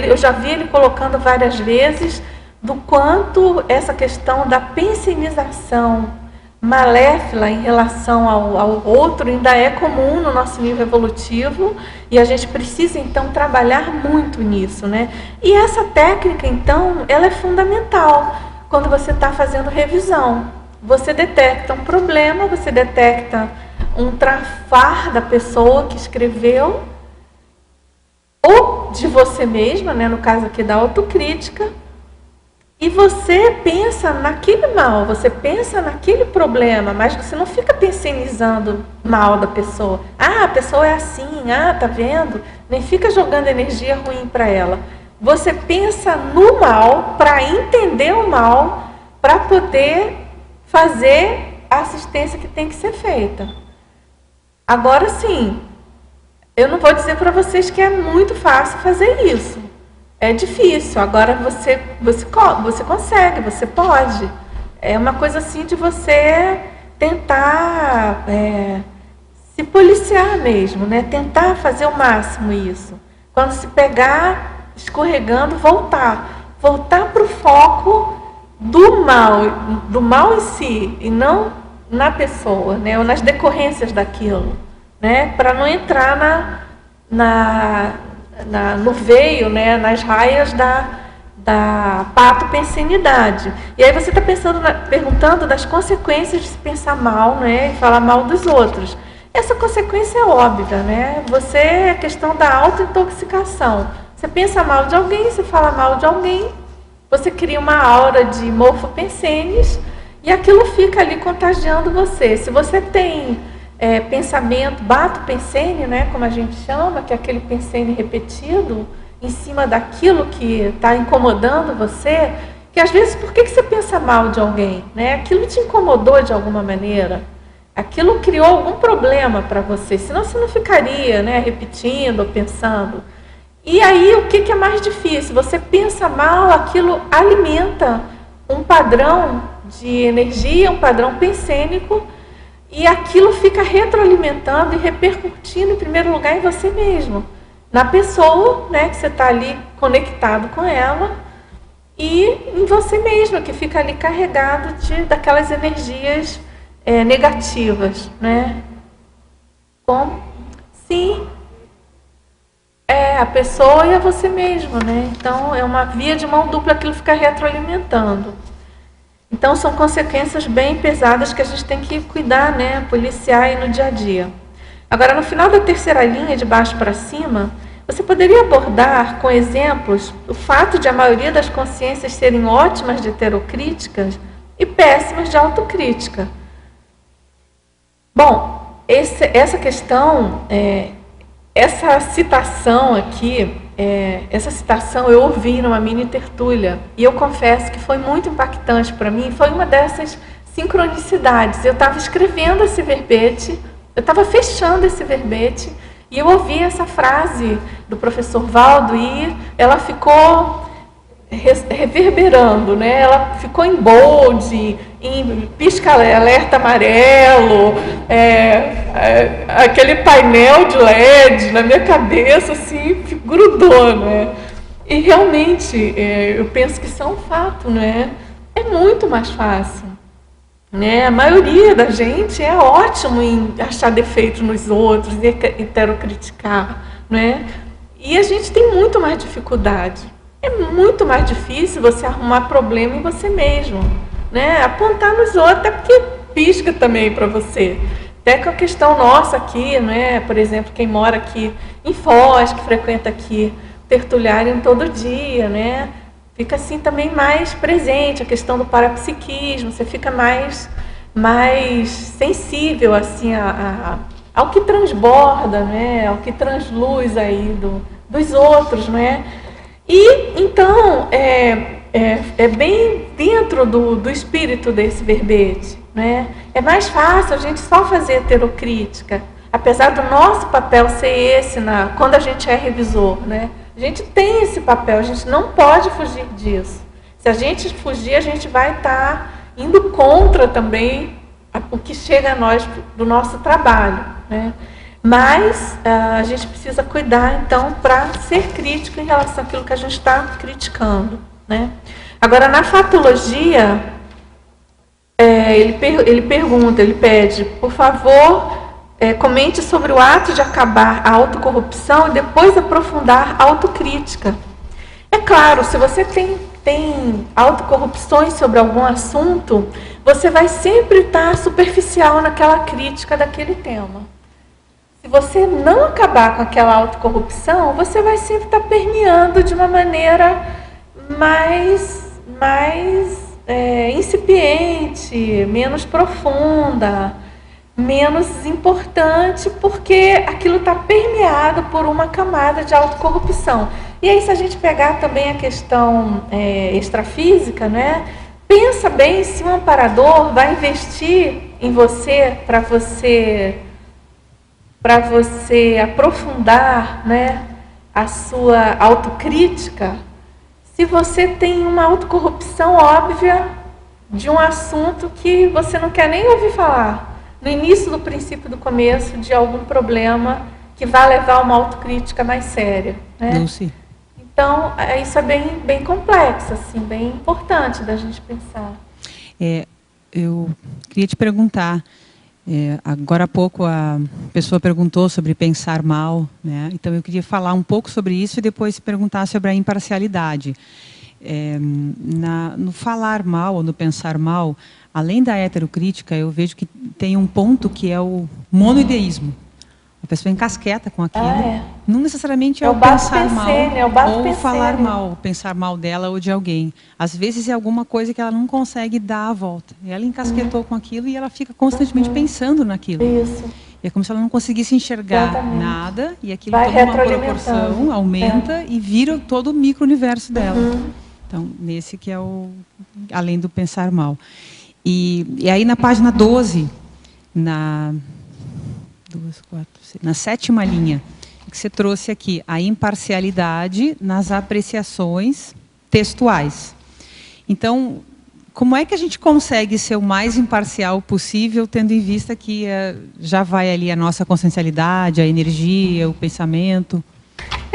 S2: eu já vi ele colocando várias vezes do quanto essa questão da pensenização maléfica em relação ao outro ainda é comum no nosso nível evolutivo, e a gente precisa, então, trabalhar muito nisso, né? E essa técnica, então, ela é fundamental quando você está fazendo revisão. Você detecta um problema, você detecta um trafar da pessoa que escreveu, ou de você mesma, né, no caso aqui da autocrítica, e você pensa naquele mal, você pensa naquele problema, mas você não fica pensenizando mal da pessoa. Ah, a pessoa é assim, tá vendo? Nem fica jogando energia ruim para ela. Você pensa no mal, para entender o mal, para poder fazer a assistência que tem que ser feita. Agora sim, eu não vou dizer para vocês que é muito fácil fazer isso. É difícil. Agora você consegue, você pode. É uma coisa assim de você tentar se policiar mesmo, né? Tentar fazer o máximo isso. Quando se pegar escorregando, voltar para o foco do mal em si, e não na pessoa, né? Ou nas decorrências daquilo. Né, para não entrar no veio, né, nas raias da patopensenidade. E aí você está perguntando das consequências de se pensar mal, né, e falar mal dos outros. Essa consequência é óbvia, né? É a questão da autointoxicação. Você pensa mal de alguém, você fala mal de alguém, você cria uma aura de morfopensenes e aquilo fica ali contagiando você. Se você tem pensamento, bato-pensene, né, como a gente chama, que é aquele pensene repetido em cima daquilo que está incomodando você, que às vezes, por que você pensa mal de alguém? Né? Aquilo te incomodou de alguma maneira, aquilo criou algum problema para você, senão você não ficaria, né, repetindo ou pensando. E aí, o que é mais difícil? Você pensa mal, aquilo alimenta um padrão de energia, um padrão pensênico, e aquilo fica retroalimentando e repercutindo, em primeiro lugar, em você mesmo. Na pessoa, né, que você está ali conectado com ela, e em você mesmo, que fica ali carregado daquelas energias negativas, né? Como? Sim. A pessoa e a você mesmo, né? Então, é uma via de mão dupla, aquilo fica retroalimentando. Então, são consequências bem pesadas que a gente tem que cuidar, né? Policiar aí no dia a dia. Agora, no final da terceira linha, de baixo para cima, você poderia abordar com exemplos o fato de a maioria das consciências serem ótimas de heterocríticas e péssimas de autocrítica. Bom, essa questão, essa citação aqui, essa citação eu ouvi numa mini tertúlia e eu confesso que foi muito impactante para mim, foi uma dessas sincronicidades. Eu estava escrevendo esse verbete, eu estava fechando esse verbete e eu ouvi essa frase do professor Valdo e ela ficou reverberando, né? Ela ficou em bold, em pisca-alerta amarelo, aquele painel de LED na minha cabeça, assim, grudou, né? E realmente, eu penso que isso é um fato, né? É muito mais fácil, né? A maioria da gente é ótimo em achar defeitos nos outros, e heterocriticar, né? E a gente tem muito mais dificuldade. É muito mais difícil você arrumar problema em você mesmo, né? Apontar nos outros, até porque pisca também para você. Até com a questão nossa aqui, né? Por exemplo, quem mora aqui em Foz, que frequenta aqui tertuliário todo dia, né? Fica assim também mais presente a questão do parapsiquismo, você fica mais sensível assim ao que transborda, né? Ao que transluz aí dos outros, né? E, então, é bem dentro do espírito desse verbete, né? É mais fácil a gente só fazer heterocrítica, apesar do nosso papel ser esse, quando a gente é revisor, né? A gente tem esse papel, a gente não pode fugir disso. Se a gente fugir, a gente vai estar indo contra também o que chega a nós do nosso trabalho, né? Mas a gente precisa cuidar, então, para ser crítico em relação àquilo que a gente está criticando, né? Agora, na fatologia, ele pede, por favor, comente sobre o ato de acabar a autocorrupção e depois aprofundar a autocrítica. É claro, se você tem autocorrupções sobre algum assunto, você vai sempre estar superficial naquela crítica daquele tema. Se você não acabar com aquela autocorrupção, você vai sempre estar permeando de uma maneira mais incipiente, menos profunda, menos importante, porque aquilo está permeado por uma camada de autocorrupção. E aí, se a gente pegar também a questão extrafísica, né? Pensa bem se um amparador vai investir em você para você aprofundar, né, a sua autocrítica, se você tem uma autocorrupção óbvia de um assunto que você não quer nem ouvir falar, no início do princípio do começo de algum problema que vai levar a uma autocrítica mais séria, né?
S13: Dulce.
S2: Então, isso é bem complexo, assim, bem importante da gente pensar.
S13: Eu queria te perguntar, agora há pouco a pessoa perguntou sobre pensar mal, né? Então eu queria falar um pouco sobre isso e depois perguntar sobre a imparcialidade. No falar mal ou no pensar mal, além da heterocrítica, eu vejo que tem um ponto que é o monoideísmo. A pessoa encasqueta com aquilo. Não necessariamente é o pensar mal, né? Ou falar mal, pensar mal dela ou de alguém. Às vezes é alguma coisa que ela não consegue dar a volta. Ela encasquetou com aquilo e ela fica constantemente pensando naquilo.
S2: Isso.
S13: E é como se ela não conseguisse enxergar nada e aquilo
S2: vai
S13: toma uma proporção, aumenta e vira todo o micro-universo dela. Então, nesse que é além do pensar mal. E aí na página 12, na 7ª linha, que você trouxe aqui, a imparcialidade nas apreciações textuais. Então, como é que a gente consegue ser o mais imparcial possível, tendo em vista que já vai ali a nossa consciencialidade, a energia, o pensamento?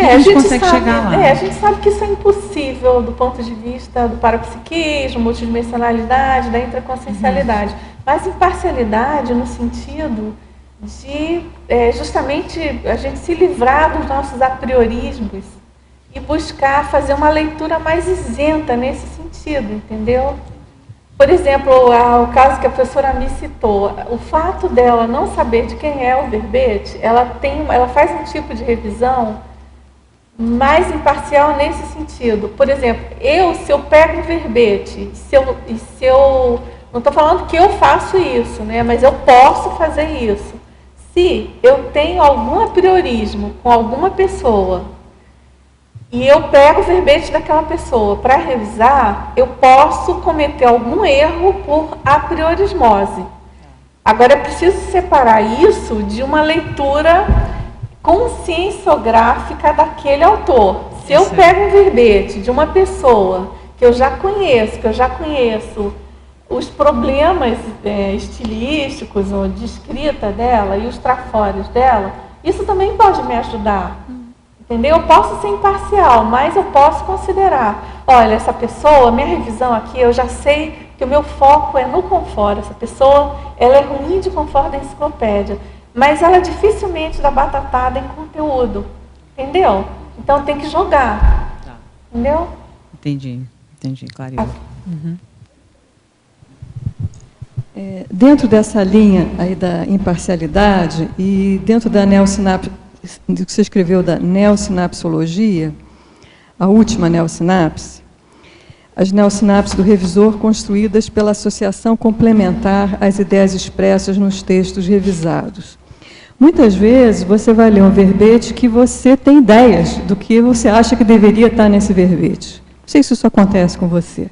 S13: a gente consegue chegar lá.
S2: A gente sabe que isso é impossível do ponto de vista do parapsiquismo, multidimensionalidade, da intraconsciencialidade. Mas imparcialidade no sentido de justamente a gente se livrar dos nossos apriorismos e buscar fazer uma leitura mais isenta nesse sentido, entendeu? Por exemplo, o caso que a professora me citou, o fato dela não saber de quem é o verbete, ela faz um tipo de revisão mais imparcial nesse sentido. Por exemplo, se eu pego um verbete, não estou falando que eu faço isso, né, mas eu posso fazer isso. Se eu tenho algum apriorismo com alguma pessoa e eu pego o verbete daquela pessoa para revisar, eu posso cometer algum erro por apriorismose. Agora, é preciso separar isso de uma leitura conscienciográfica daquele autor. Se eu pego um verbete de uma pessoa que eu já conheço os problemas estilísticos ou de escrita dela e os trafores dela, isso também pode me ajudar. Entendeu? Eu posso ser imparcial, mas eu posso considerar, olha, essa pessoa, minha revisão aqui, eu já sei que o meu foco é no confort. Essa pessoa, ela é ruim de confort da enciclopédia, mas ela dificilmente dá batatada em conteúdo. Entendeu? Então tem que jogar. Entendeu?
S13: Entendi, claro.
S4: Dentro dessa linha aí da imparcialidade e dentro da do que você escreveu da neossinapsologia, a última neossinapse, as neossinapses do revisor construídas pela associação complementar às ideias expressas nos textos revisados. Muitas vezes você vai ler um verbete que você tem ideias do que você acha que deveria estar nesse verbete. Não sei se isso acontece com você.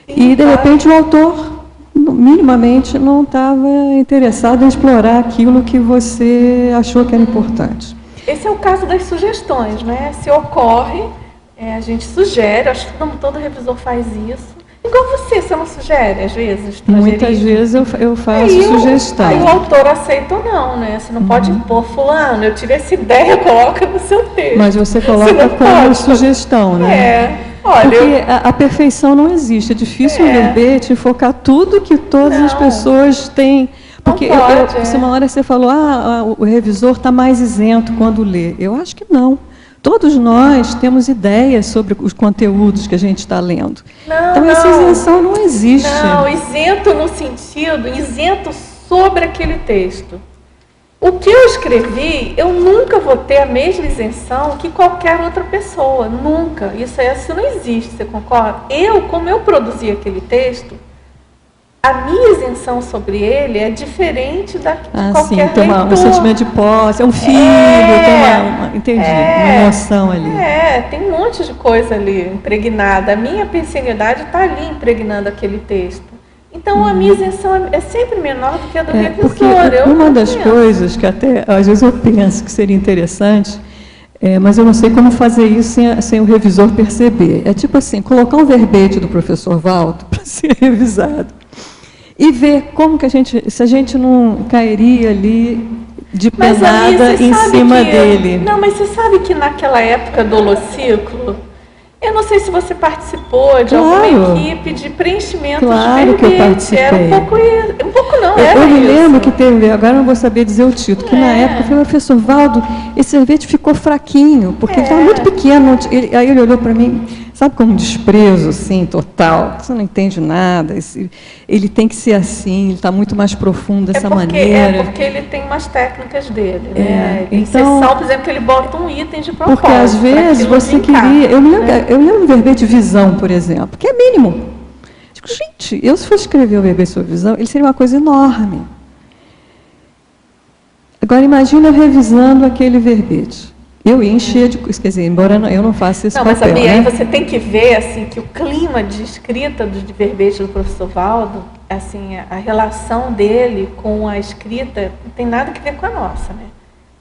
S4: E, de repente, o autor minimamente não estava interessado em explorar aquilo que você achou que era importante.
S2: Esse é o caso das sugestões, né? Se ocorre, a gente sugere, acho que todo revisor faz isso. Igual você não sugere, às vezes?
S4: Muitas vezes eu faço sugestão.
S2: Aí o autor aceita ou não, né? Você não pode impor, fulano, eu tive essa ideia, coloca no seu texto.
S4: Mas você coloca como sugestão, né?
S2: Olha,
S4: porque a perfeição não existe. É difícil um verbete focar tudo que todas as pessoas têm. Porque uma hora você falou, o revisor está mais isento quando lê. Eu acho que não. Todos nós temos ideias sobre os conteúdos que a gente está lendo. Então, essa isenção não existe.
S2: Não, isento no sentido, isento sobre aquele texto. O que eu escrevi, eu nunca vou ter a mesma isenção que qualquer outra pessoa. Nunca. Isso não existe, você concorda? Como eu produzi aquele texto, a minha isenção sobre ele é diferente da de qualquer leitor.
S4: Tem um sentimento de posse, é um filho, tem uma emoção ali.
S2: Tem um monte de coisa ali impregnada. A minha pensenidade está ali impregnando aquele texto. Então, a minha isenção é sempre menor do que a do revisor.
S4: Porque uma das coisas que até, às vezes, eu penso que seria interessante, mas eu não sei como fazer isso sem o revisor perceber. É tipo assim, colocar um verbete do professor Valdo para ser revisado. E ver como que se a gente não cairia ali de penada em cima dele.
S2: Não, mas você sabe que naquela época do holociclo, eu não sei se você participou de alguma equipe de preenchimento de verbete.
S4: Que eu participei.
S2: Era um pouco não,
S4: eu me lembro que teve, agora não vou saber dizer o título, que na época eu falei, professor Valdo, esse verbete ficou fraquinho, porque ele estava muito pequeno. Aí ele olhou para mim, sabe, com um desprezo, assim, total. Você não entende nada, ele tem que ser assim, ele está muito mais profundo dessa maneira.
S2: É porque ele tem umas técnicas dele, né? Tem sessão, por exemplo, que ele bota um item de propósito.
S4: Porque às vezes você queria... Eu lembro um verbete visão, por exemplo, que é mínimo. Digo, gente, se fosse escrever o verbete sobre visão, ele seria uma coisa enorme. Agora, imagina eu revisando aquele verbete. Eu ia encher de... Quer dizer, embora eu não faça esse papel,
S2: mas aí você tem que ver assim, que o clima de escrita de verbete do professor Valdo, assim, a relação dele com a escrita não tem nada a ver com a nossa, né?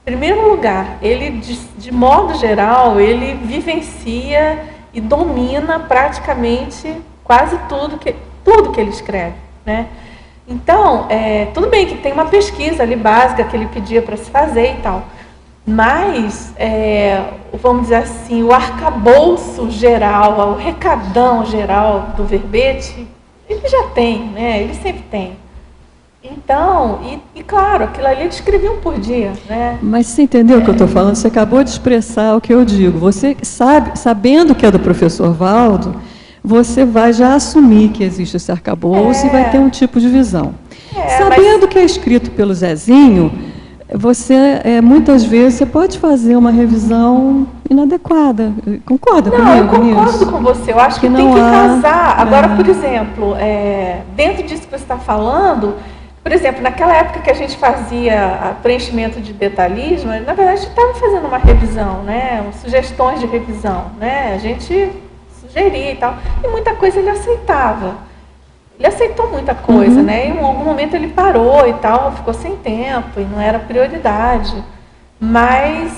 S2: Em primeiro lugar, ele, de modo geral, ele vivencia e domina praticamente quase tudo que ele escreve, né? Então, tudo bem que tem uma pesquisa ali básica que ele pedia para se fazer e tal, Mas, vamos dizer assim, o arcabouço geral, o recadão geral do verbete, ele já tem, né? Ele sempre tem. Então, e claro, aquilo ali eles escreviam por dia, né?
S4: Mas você entendeu o que eu estou falando? Você acabou de expressar o que eu digo. Você sabe, sabendo que é do professor Valdo, você vai já assumir que existe esse arcabouço e vai ter um tipo de visão. Sabendo que é escrito pelo Zezinho, você, muitas vezes, você pode fazer uma revisão inadequada. Concorda comigo nisso?
S2: Não, eu concordo com você. Eu acho que tem que casar. Agora, por exemplo, dentro disso que você está falando, por exemplo, naquela época que a gente fazia preenchimento de detalhismo, na verdade, a gente estava fazendo uma revisão, né? Sugestões de revisão, né? A gente sugeria e tal. E muita coisa ele aceitava. Ele aceitou muita coisa, né? Em algum momento ele parou e tal, ficou sem tempo e não era prioridade. Mas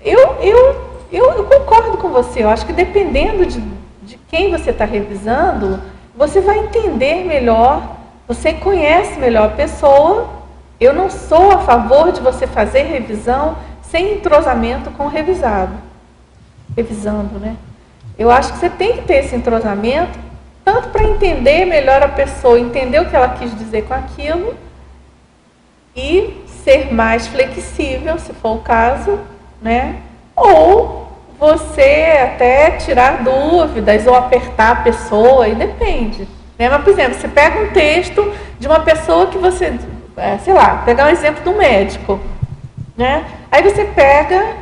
S2: eu concordo com você. Eu acho que dependendo de quem você está revisando, você vai entender melhor, você conhece melhor a pessoa. Eu não sou a favor de você fazer revisão sem entrosamento com o revisado. Revisando, né? Eu acho que você tem que ter esse entrosamento, tanto para entender melhor a pessoa, entender o que ela quis dizer com aquilo e ser mais flexível, se for o caso, né? Ou você até tirar dúvidas ou apertar a pessoa, e depende. Né? Mas, por exemplo, você pega um texto de uma pessoa que você, sei lá, pegar um exemplo do médico, né? Aí você pega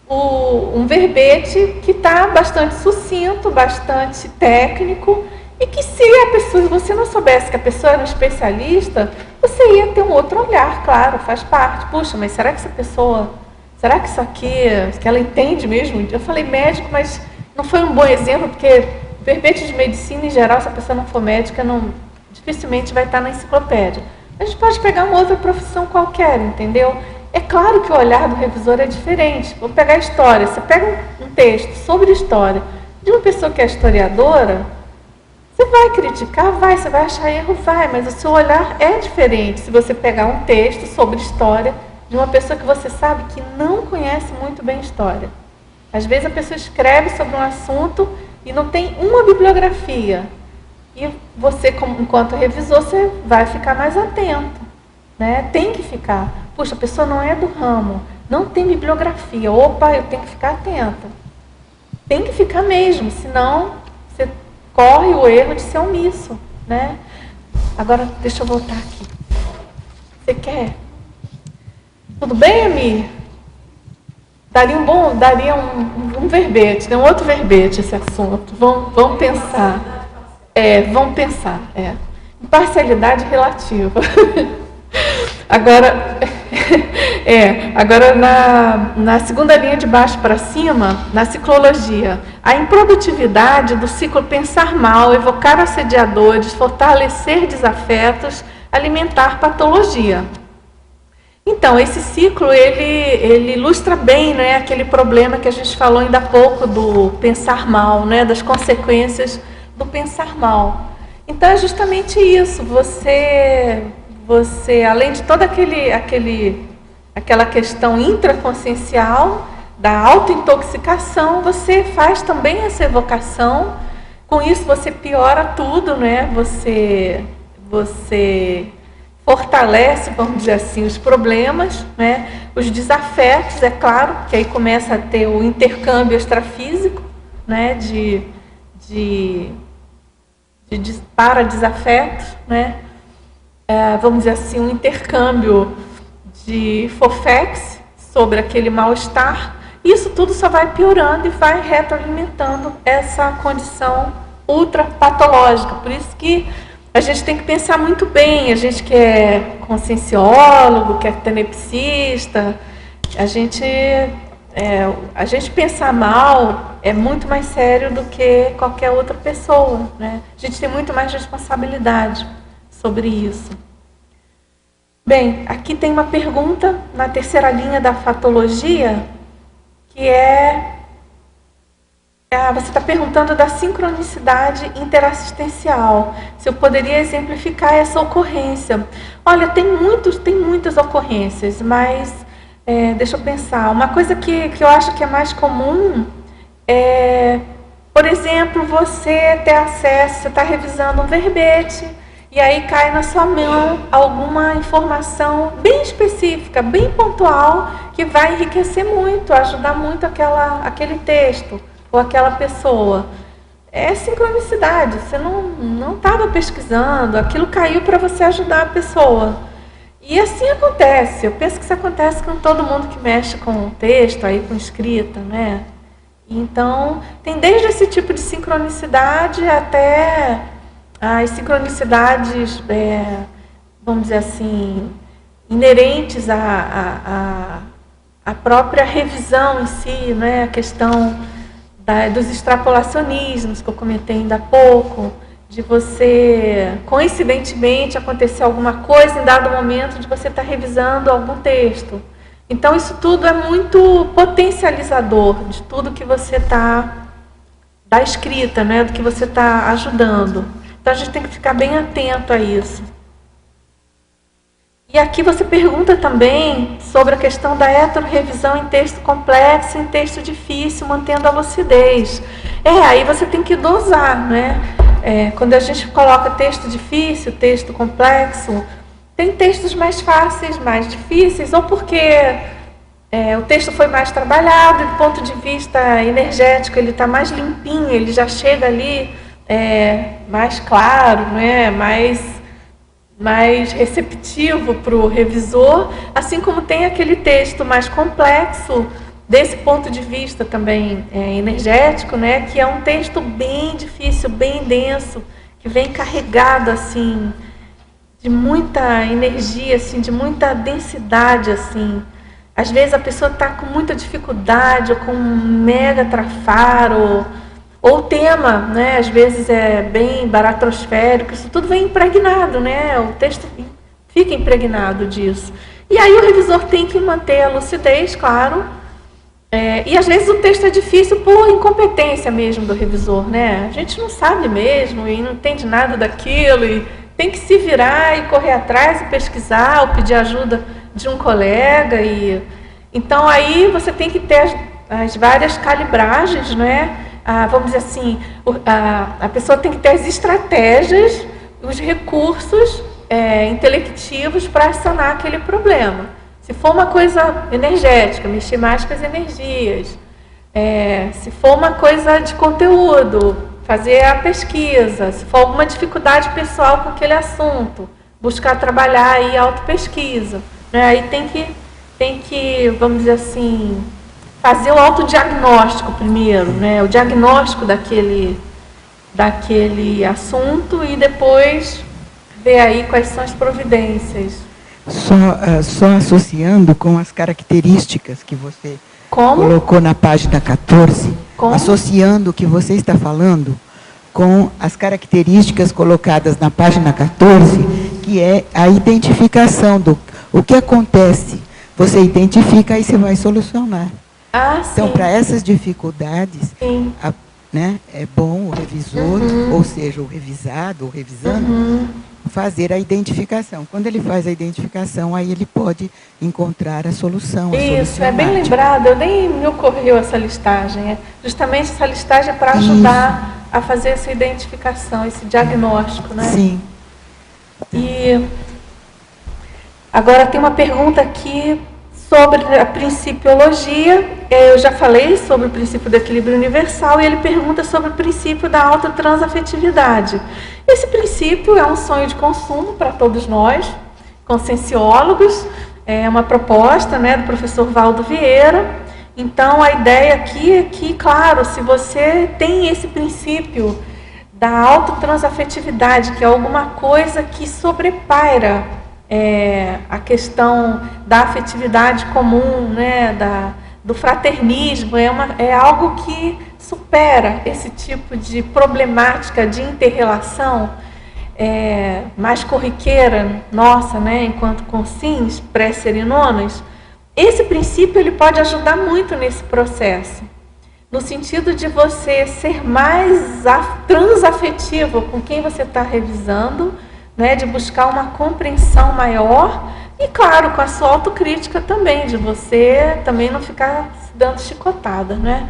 S2: um verbete que está bastante sucinto, bastante técnico, e que se você não soubesse que a pessoa era um especialista, você ia ter um outro olhar, claro, faz parte. Puxa, mas será que será que isso aqui, que ela entende mesmo? Eu falei médico, mas não foi um bom exemplo, porque verbete de medicina, em geral, se a pessoa não for médica, dificilmente vai estar na enciclopédia. A gente pode pegar uma outra profissão qualquer, entendeu? É claro que o olhar do revisor é diferente. Vou pegar a história. Você pega um texto sobre história de uma pessoa que é historiadora, você vai criticar? Vai. Você vai achar erro? Vai. Mas o seu olhar é diferente se você pegar um texto sobre história de uma pessoa que você sabe que não conhece muito bem história. Às vezes a pessoa escreve sobre um assunto e não tem uma bibliografia. E você, enquanto revisor, você vai ficar mais atento. Né? Tem que ficar. Puxa, a pessoa não é do ramo, não tem bibliografia. Opa, eu tenho que ficar atenta. Tem que ficar mesmo, senão você corre o erro de ser omisso. Né? Agora, deixa eu voltar aqui. Você quer? Tudo bem, Amir? Daria um verbete, né? Um outro verbete esse assunto. Vamos pensar. Vamos pensar. Imparcialidade relativa. Agora, na segunda linha de baixo para cima, na ciclologia, a improdutividade do ciclo pensar mal, evocar assediadores, fortalecer desafetos, alimentar patologia. Então, esse ciclo, ele ilustra bem, né, aquele problema que a gente falou ainda há pouco do pensar mal, né, das consequências do pensar mal. Então, é justamente isso, você além de toda aquela questão intraconsciencial, da autointoxicação, você faz também essa evocação. Com isso, você piora tudo, né? Você fortalece, vamos dizer assim, os problemas, né? Os desafetos, é claro, que aí começa a ter o intercâmbio extrafísico, né? Para desafetos, né? Vamos dizer assim, um intercâmbio de fofex sobre aquele mal-estar. Isso tudo só vai piorando e vai retroalimentando essa condição ultrapatológica. Por isso que a gente tem que pensar muito bem, a gente que é conscienciólogo, que é tenepsista, a gente pensar mal é muito mais sério do que qualquer outra pessoa, né? A gente tem muito mais responsabilidade sobre isso. Bem, aqui tem uma pergunta na terceira linha da fatologia, que você está perguntando da sincronicidade interassistencial. Se eu poderia exemplificar essa ocorrência. Olha, tem muitas ocorrências, mas deixa eu pensar, uma coisa que eu acho que é mais comum é, por exemplo, você ter acesso, você está revisando um verbete, e aí cai na sua mão alguma informação bem específica, bem pontual, que vai enriquecer muito, ajudar muito aquele texto ou aquela pessoa. É sincronicidade, você não estava pesquisando, aquilo caiu para você ajudar a pessoa. E assim acontece, eu penso que isso acontece com todo mundo que mexe com texto, aí, com escrita, né? Então, tem desde esse tipo de sincronicidade até as sincronicidades, vamos dizer assim, inerentes à própria revisão em si, né? A questão dos extrapolacionismos que eu comentei ainda há pouco, de você, coincidentemente, acontecer alguma coisa em dado momento de você estar revisando algum texto. Então, isso tudo é muito potencializador de tudo que você está, da escrita, né? Do que você está ajudando. Então, a gente tem que ficar bem atento a isso. E aqui você pergunta também sobre a questão da heterorevisão em texto complexo e em texto difícil, mantendo a lucidez. Aí você tem que dosar, né? Quando a gente coloca texto difícil, texto complexo, tem textos mais fáceis, mais difíceis, ou porque o texto foi mais trabalhado e do ponto de vista energético ele está mais limpinho, ele já chega ali mais claro, né? mais receptivo para o revisor, assim como tem aquele texto mais complexo, desse ponto de vista também energético, né? Que é um texto bem difícil, bem denso, que vem carregado assim, de muita energia, assim, de muita densidade, assim. Às vezes a pessoa está com muita dificuldade, ou com um mega trafaro, ou o tema, né, às vezes é bem baratrosférico, isso tudo vem impregnado, né? O texto fica impregnado disso. E aí o revisor tem que manter a lucidez, claro. E às vezes o texto é difícil por incompetência mesmo do revisor, né? A gente não sabe mesmo e não entende nada daquilo e tem que se virar e correr atrás e pesquisar ou pedir ajuda de um colega. Então aí você tem que ter as várias calibragens, né? Vamos dizer assim, a pessoa tem que ter as estratégias, os recursos intelectivos para sanar aquele problema. Se for uma coisa energética, mexer mais com as energias. Se for uma coisa de conteúdo, fazer a pesquisa. Se for alguma dificuldade pessoal com aquele assunto, buscar trabalhar aí a autopesquisa. Aí tem que, vamos dizer assim, fazer o autodiagnóstico primeiro, né? O diagnóstico daquele assunto e depois ver aí quais são as providências.
S1: Só associando com as características que você colocou na página 14, associando o que você está falando com as características colocadas na página 14, que é a identificação do o que acontece. Você identifica e você vai solucionar. Então, para essas dificuldades, né, é bom o revisor, ou seja, o revisado, ou revisando, fazer a identificação. Quando ele faz a identificação, aí ele pode encontrar a solução.
S2: Isso, é bem lembrado, eu nem me ocorreu essa listagem. Justamente essa listagem é para ajudar a fazer essa identificação, esse diagnóstico, né?
S1: Sim.
S2: E agora tem uma pergunta aqui sobre a principiologia. Eu já falei sobre o princípio do equilíbrio universal e ele pergunta sobre o princípio da autotransafetividade. Esse princípio é um sonho de consumo para todos nós, conscienciólogos, é uma proposta, né, do professor Valdo Vieira. Então, a ideia aqui é que, claro, se você tem esse princípio da autotransafetividade, que é alguma coisa que sobrepaira a questão da afetividade comum, né, do fraternismo, é algo que supera esse tipo de problemática de inter-relação mais corriqueira nossa, né, enquanto conscientes, pré-serinonas. Esse princípio ele pode ajudar muito nesse processo, no sentido de você ser mais transafetivo com quem você está revisando, né, de buscar uma compreensão maior, E, claro, com a sua autocrítica também, de você também não ficar se dando chicotada, né?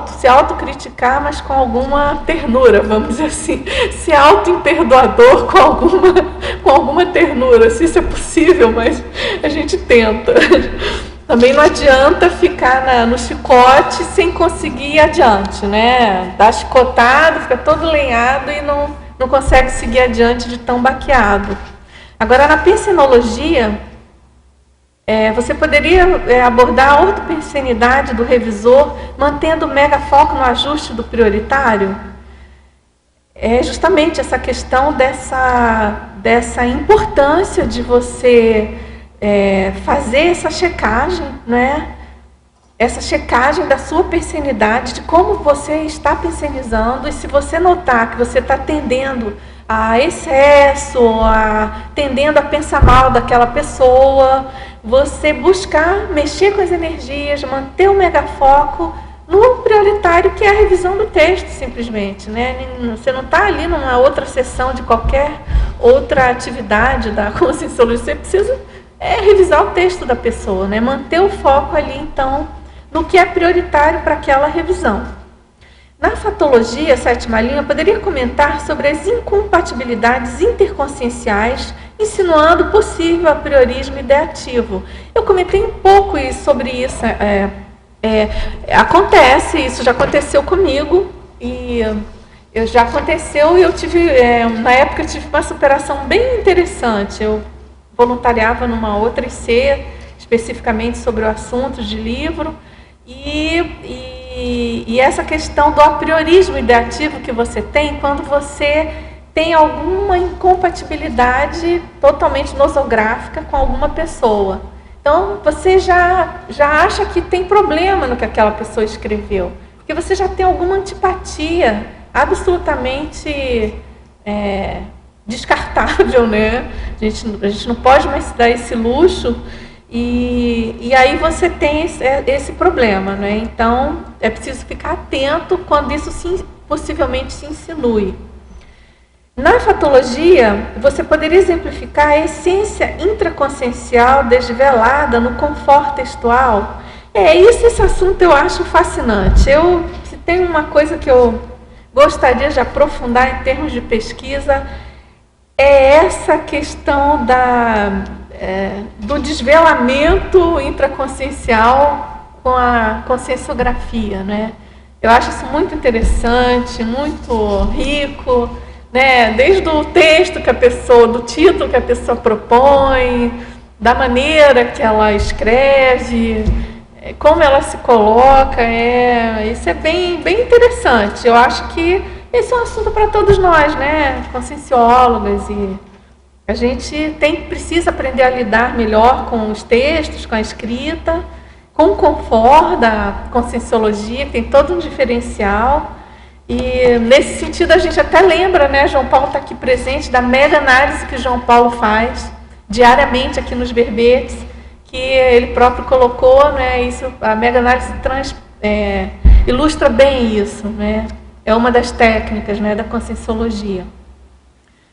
S2: Se autocriticar, mas com alguma ternura, vamos dizer assim. Se auto-imperdoador com alguma ternura, se isso é possível, mas a gente tenta. Também não adianta ficar no chicote sem conseguir ir adiante, né? Dá chicotado, fica todo lenhado e não consegue seguir adiante de tão baqueado. Agora, na pensinologia, você poderia abordar a ortopensenidade do revisor, mantendo o mega foco no ajuste do prioritário? É justamente essa questão dessa importância de você fazer essa checagem, né? Essa checagem da sua pensenidade, de como você está pensenizando, e se você notar que você está tendendo a excesso, tendendo a pensar mal daquela pessoa, você buscar mexer com as energias, manter o megafoco no prioritário, que é a revisão do texto, simplesmente, né? Você não está ali numa outra sessão de qualquer outra atividade da conscienciologia, você precisa revisar o texto da pessoa, né? Manter o foco ali, então, no que é prioritário para aquela revisão. Na fatologia, 7ª linha, poderia comentar sobre as incompatibilidades interconscienciais, insinuando possível apriorismo ideativo. Eu comentei um pouco sobre isso. Acontece, isso já aconteceu comigo, e já aconteceu, e eu tive, na época, eu tive uma superação bem interessante. Eu voluntariava numa outra IC, especificamente sobre o assunto de livro, e essa questão do apriorismo ideativo que você tem quando você tem alguma incompatibilidade totalmente nosográfica com alguma pessoa. Então, você já acha que tem problema no que aquela pessoa escreveu, porque você já tem alguma antipatia absolutamente descartável, né? A gente não pode mais se dar esse luxo. E aí você tem esse problema, né? Então, é preciso ficar atento quando isso possivelmente se insinue. Na fatologia, você poderia exemplificar a essência intraconsciencial desvelada no conforto textual? Esse assunto eu acho fascinante. Se tem uma coisa que eu gostaria de aprofundar em termos de pesquisa, é essa questão do desvelamento intraconsciencial com a conscienciografia, né? Eu acho isso muito interessante, muito rico, né? Desde o texto do título que a pessoa propõe, da maneira que ela escreve, como ela se coloca, isso é bem interessante. Eu acho que esse é um assunto para todos nós, né? Conscienciólogas, e a gente precisa aprender a lidar melhor com os textos, com a escrita, com o confort da conscienciologia, que tem todo um diferencial. E, nesse sentido, a gente até lembra, né, João Paulo está aqui presente, da mega análise que João Paulo faz diariamente aqui nos verbetes, que ele próprio colocou, né, a mega análise ilustra bem isso, né? É uma das técnicas, né, da conscienciologia.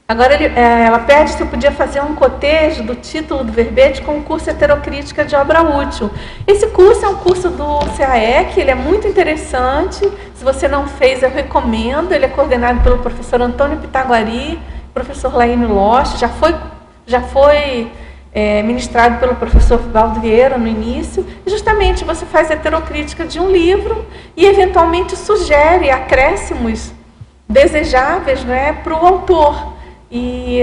S2: Agora, ela pede se eu podia fazer um cotejo do título do verbete com o curso Heterocrítica de Obra Útil. Esse curso é um curso do CAEC, ele é muito interessante. Se você não fez, eu recomendo. Ele é coordenado pelo professor Antônio Pitaguari, professor Laine Loche, já foi ministrado pelo professor Valdo Vieira no início. E justamente você faz a heterocrítica de um livro e, eventualmente, sugere acréscimos desejáveis, né, para o autor. E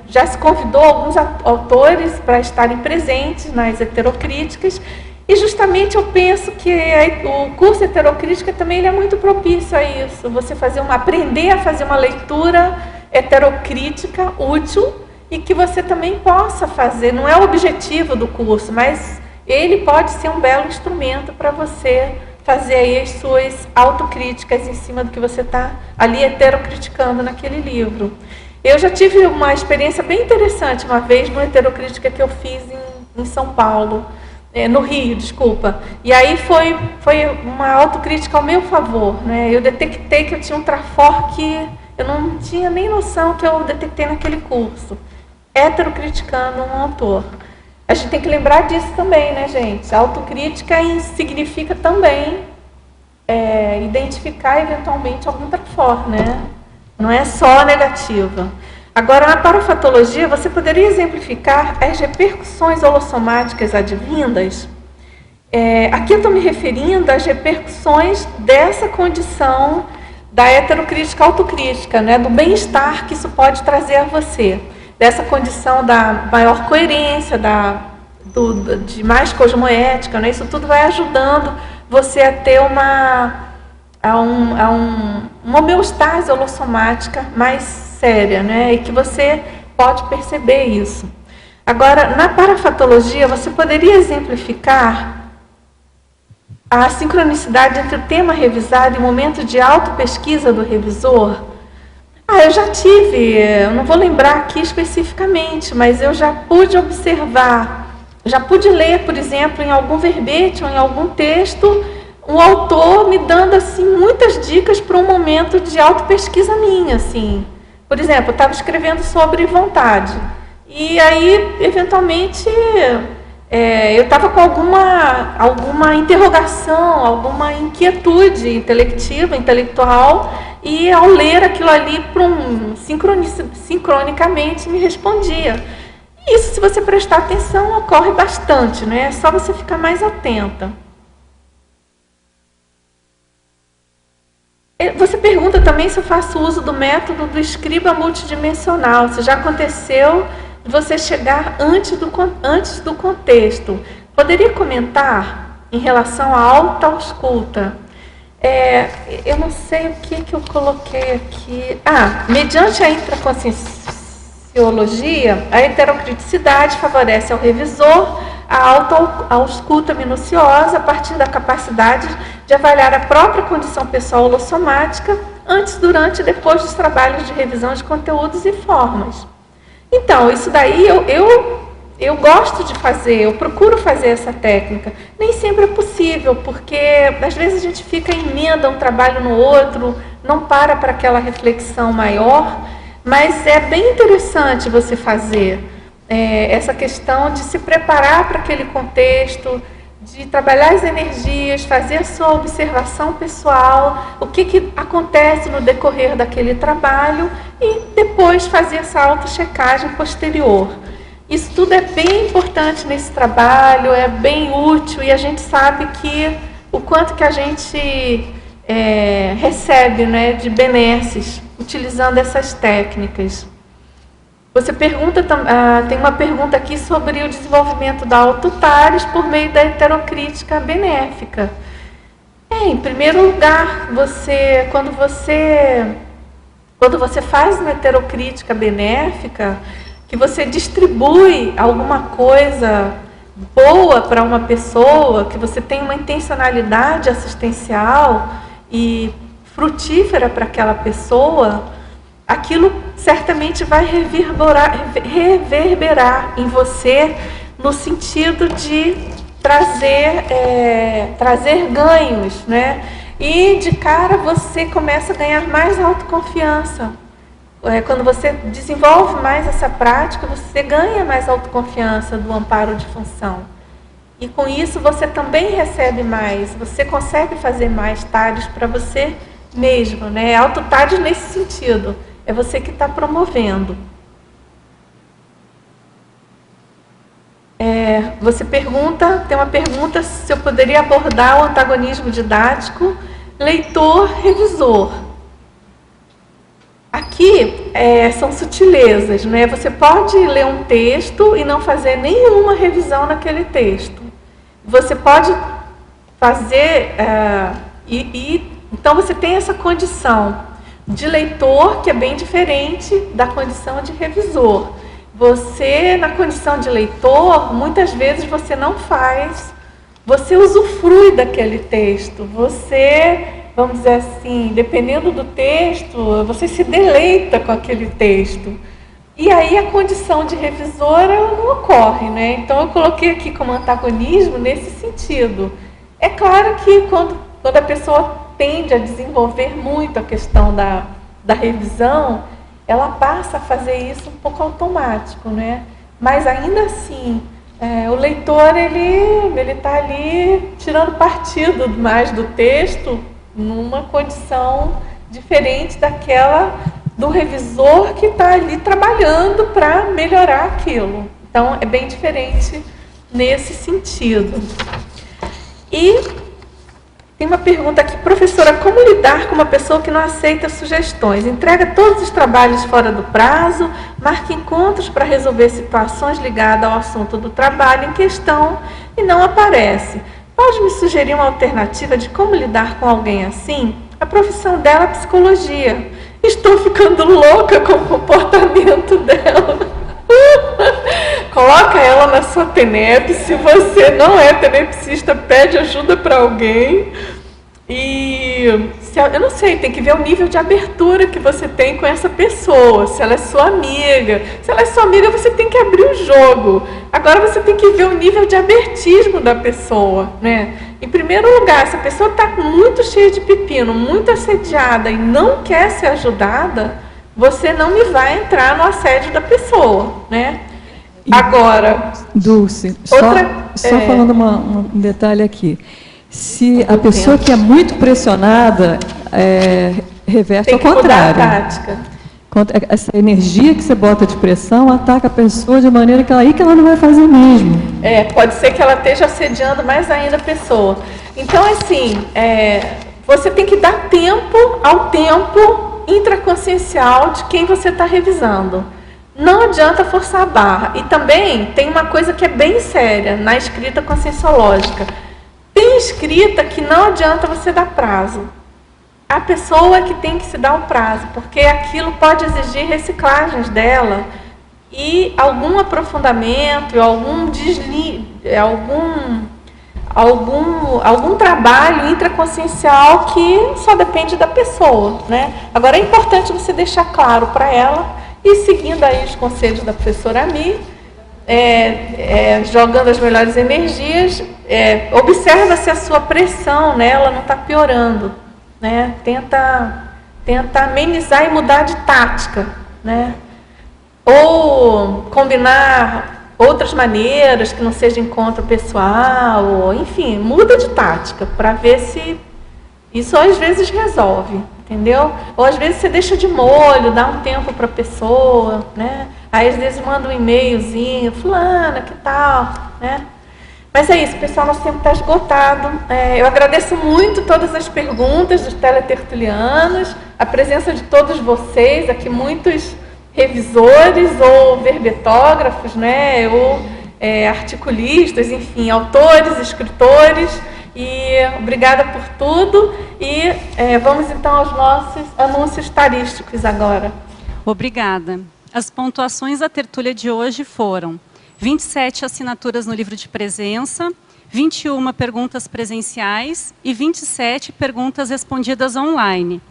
S2: já se convidou alguns autores para estarem presentes nas heterocríticas, e justamente eu penso que o curso heterocrítica também ele é muito propício a isso, você aprender a fazer uma leitura heterocrítica útil, e que você também possa fazer, não é o objetivo do curso, mas ele pode ser um belo instrumento para você fazer aí as suas autocríticas em cima do que você está ali heterocriticando naquele livro. Eu já tive uma experiência bem interessante uma vez numa heterocrítica que eu fiz em São Paulo, no Rio, desculpa. E aí foi uma autocrítica ao meu favor, né? Eu detectei que eu tinha um trafor que eu não tinha nem noção que eu detectei naquele curso. heterocriticando um autor. A gente tem que lembrar disso também, né, gente? A autocrítica significa também identificar eventualmente algum trafor, né? Não é só negativa. Agora, na parafatologia, você poderia exemplificar as repercussões holossomáticas advindas? Aqui eu estou me referindo às repercussões dessa condição da heterocrítica autocrítica, né? Do bem-estar que isso pode trazer a você. Dessa condição da maior coerência, de mais cosmoética, né? Isso tudo vai ajudando você a ter uma homeostase holossomática mais séria, né? E que você pode perceber isso. Agora, na parafatologia, você poderia exemplificar a sincronicidade entre o tema revisado e o momento de autopesquisa do revisor? Eu já tive, eu não vou lembrar aqui especificamente, mas eu já pude observar, já pude ler, por exemplo, em algum verbete ou em algum texto, um autor me dando assim muitas dicas para um momento de autopesquisa minha, assim. Por exemplo, eu estava escrevendo sobre vontade e aí, eventualmente, eu estava com alguma interrogação, alguma inquietude intelectual, e ao ler aquilo ali sincronicamente me respondia. E isso, se você prestar atenção, ocorre bastante, né? É só você ficar mais atenta. Você pergunta também se eu faço uso do método do escriba multidimensional, se já aconteceu de você chegar antes do contexto. Poderia comentar em relação à autoausculta? Eu não sei o que eu coloquei aqui. Mediante a intraconscienciologia, a heterocriticidade favorece ao revisor a autoausculta minuciosa a partir da capacidade de avaliar a própria condição pessoal holossomática antes, durante e depois dos trabalhos de revisão de conteúdos e formas. Então, isso daí eu gosto de fazer, eu procuro fazer essa técnica. Nem sempre é possível, porque às vezes a gente emenda um trabalho no outro, não para aquela reflexão maior, mas é bem interessante você fazer essa questão de se preparar para aquele contexto, de trabalhar as energias, fazer a sua observação pessoal, o que acontece no decorrer daquele trabalho e depois fazer essa autochecagem posterior. Isso tudo é bem importante nesse trabalho, é bem útil e a gente sabe que o quanto que a gente recebe, né, de benesses utilizando essas técnicas. Você pergunta, tem uma pergunta aqui sobre o desenvolvimento da autotares por meio da heterocrítica benéfica. Em primeiro lugar, quando você faz uma heterocrítica benéfica, que você distribui alguma coisa boa para uma pessoa, que você tem uma intencionalidade assistencial e frutífera para aquela pessoa, aquilo certamente vai reverberar em você no sentido de trazer ganhos, né? E de cara você começa a ganhar mais autoconfiança. Quando você desenvolve mais essa prática, você ganha mais autoconfiança do amparo de função. E com isso você também recebe mais, você consegue fazer mais TARES para você mesmo, né? Autotários nesse sentido. É você que está promovendo. Você pergunta, tem uma pergunta se eu poderia abordar o antagonismo didático leitor-revisor. Aqui são sutilezas, né? Você pode ler um texto e não fazer nenhuma revisão naquele texto. Você pode fazer, então você tem essa condição de leitor, que é bem diferente da condição de revisor. Você, na condição de leitor, muitas vezes você não faz, você usufrui daquele texto, você, vamos dizer assim, dependendo do texto, você se deleita com aquele texto. E aí a condição de revisora não ocorre, né? Então eu coloquei aqui como antagonismo nesse sentido. É claro que quando a pessoa tende a desenvolver muito a questão da revisão, ela passa a fazer isso um pouco automático, né? Mas ainda assim, o leitor ele está ali tirando partido mais do texto numa condição diferente daquela do revisor que está ali trabalhando para melhorar aquilo. Então, é bem diferente nesse sentido. E tem uma pergunta aqui, professora, como lidar com uma pessoa que não aceita sugestões? Entrega todos os trabalhos fora do prazo, marca encontros para resolver situações ligadas ao assunto do trabalho em questão e não aparece. Pode me sugerir uma alternativa de como lidar com alguém assim? A profissão dela é psicologia. Estou ficando louca com o comportamento dela. Coloca ela na sua TENEP. Se você não é tenepsista, pede ajuda para alguém. E eu não sei, tem que ver o nível de abertura que você tem com essa pessoa. Se ela é sua amiga. Se ela é sua amiga, você tem que abrir o jogo. Agora você tem que ver o nível de abertismo da pessoa, né? Em primeiro lugar, se a pessoa está muito cheia de pepino, muito assediada e não quer ser ajudada, você não me vai entrar no assédio da pessoa, né? Agora,
S4: Dulce,
S2: outra,
S4: só falando um detalhe aqui. Se a pessoa que é muito pressionada, reverte ao contrário.
S2: Tem que mudar a tática.
S4: Essa energia que você bota de pressão ataca a pessoa de maneira que ela não vai fazer mesmo.
S2: Pode ser que ela esteja assediando mais ainda a pessoa. Então, assim, você tem que dar tempo ao tempo intraconsciencial de quem você está revisando. Não adianta forçar a barra. E também tem uma coisa que é bem séria na escrita conscienciológica. Tem escrita que não adianta você dar prazo. A pessoa que tem que se dar o prazo, porque aquilo pode exigir reciclagens dela e algum aprofundamento, algum trabalho intraconsciencial que só depende da pessoa, né? Agora é importante você deixar claro para ela e seguindo aí os conselhos da professora Ami, jogando as melhores energias, observa se a sua pressão nela não está piorando, né? Tenta amenizar e mudar de tática, né? Ou combinar outras maneiras que não seja encontro pessoal, ou, enfim, muda de tática para ver se isso às vezes resolve, entendeu? Ou às vezes você deixa de molho, dá um tempo para a pessoa, né? Aí às vezes manda um e-mailzinho, fulana, que tal, né? Mas é isso, pessoal, nosso tempo está esgotado. Eu agradeço muito todas as perguntas dos teletertulianos, a presença de todos vocês, aqui muitos revisores ou verbetógrafos, né, ou articulistas, enfim, autores, escritores. E obrigada por tudo. E vamos então aos nossos anúncios tarísticos agora.
S14: Obrigada. As pontuações da tertúlia de hoje foram 27 assinaturas no livro de presença, 21 perguntas presenciais e 27 perguntas respondidas online.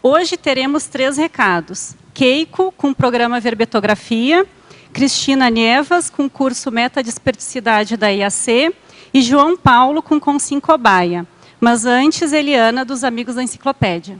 S14: Hoje teremos 3 recados. Keiko, com o programa Verbetografia, Cristina Nievas, com o curso Metadisperticidade da IAC, e João Paulo, com Consim Cobaia. Mas antes, Eliana, dos Amigos da Enciclopédia.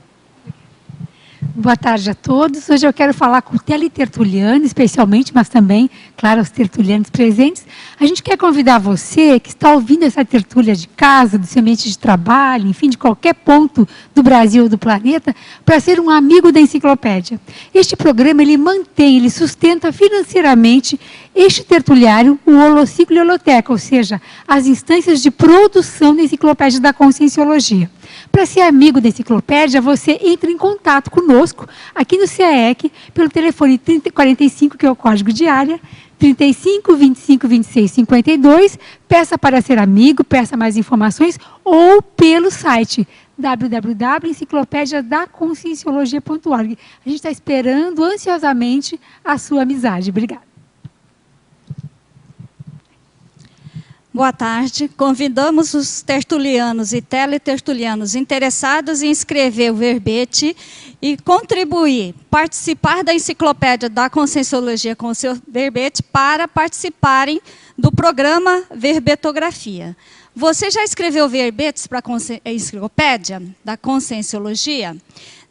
S6: Boa tarde a todos. Hoje eu quero falar com o teletertuliano, especialmente, mas também, claro, os tertulianos presentes. A gente quer convidar você que está ouvindo essa tertúlia de casa, do seu ambiente de trabalho, enfim, de qualquer ponto do Brasil ou do planeta, para ser um amigo da Enciclopédia. Este programa, ele sustenta financeiramente este tertuliário, o Holociclo e Holoteca, ou seja, as instâncias de produção da Enciclopédia da Conscienciologia. Para ser amigo da Enciclopédia, você entra em contato conosco aqui no CAEC pelo telefone 3045, que é o código de área, 35 25 26 52, peça para ser amigo, peça mais informações, ou pelo site www.enciclopediadaconscienciologia.org. A gente está esperando ansiosamente a sua amizade. Obrigada.
S5: Boa tarde. Convidamos os tertulianos e teletertulianos interessados em escrever o verbete e contribuir, participar da Enciclopédia da Conscienciologia com o seu verbete para participarem do programa Verbetografia. Você já escreveu verbetes para a Enciclopédia da Conscienciologia?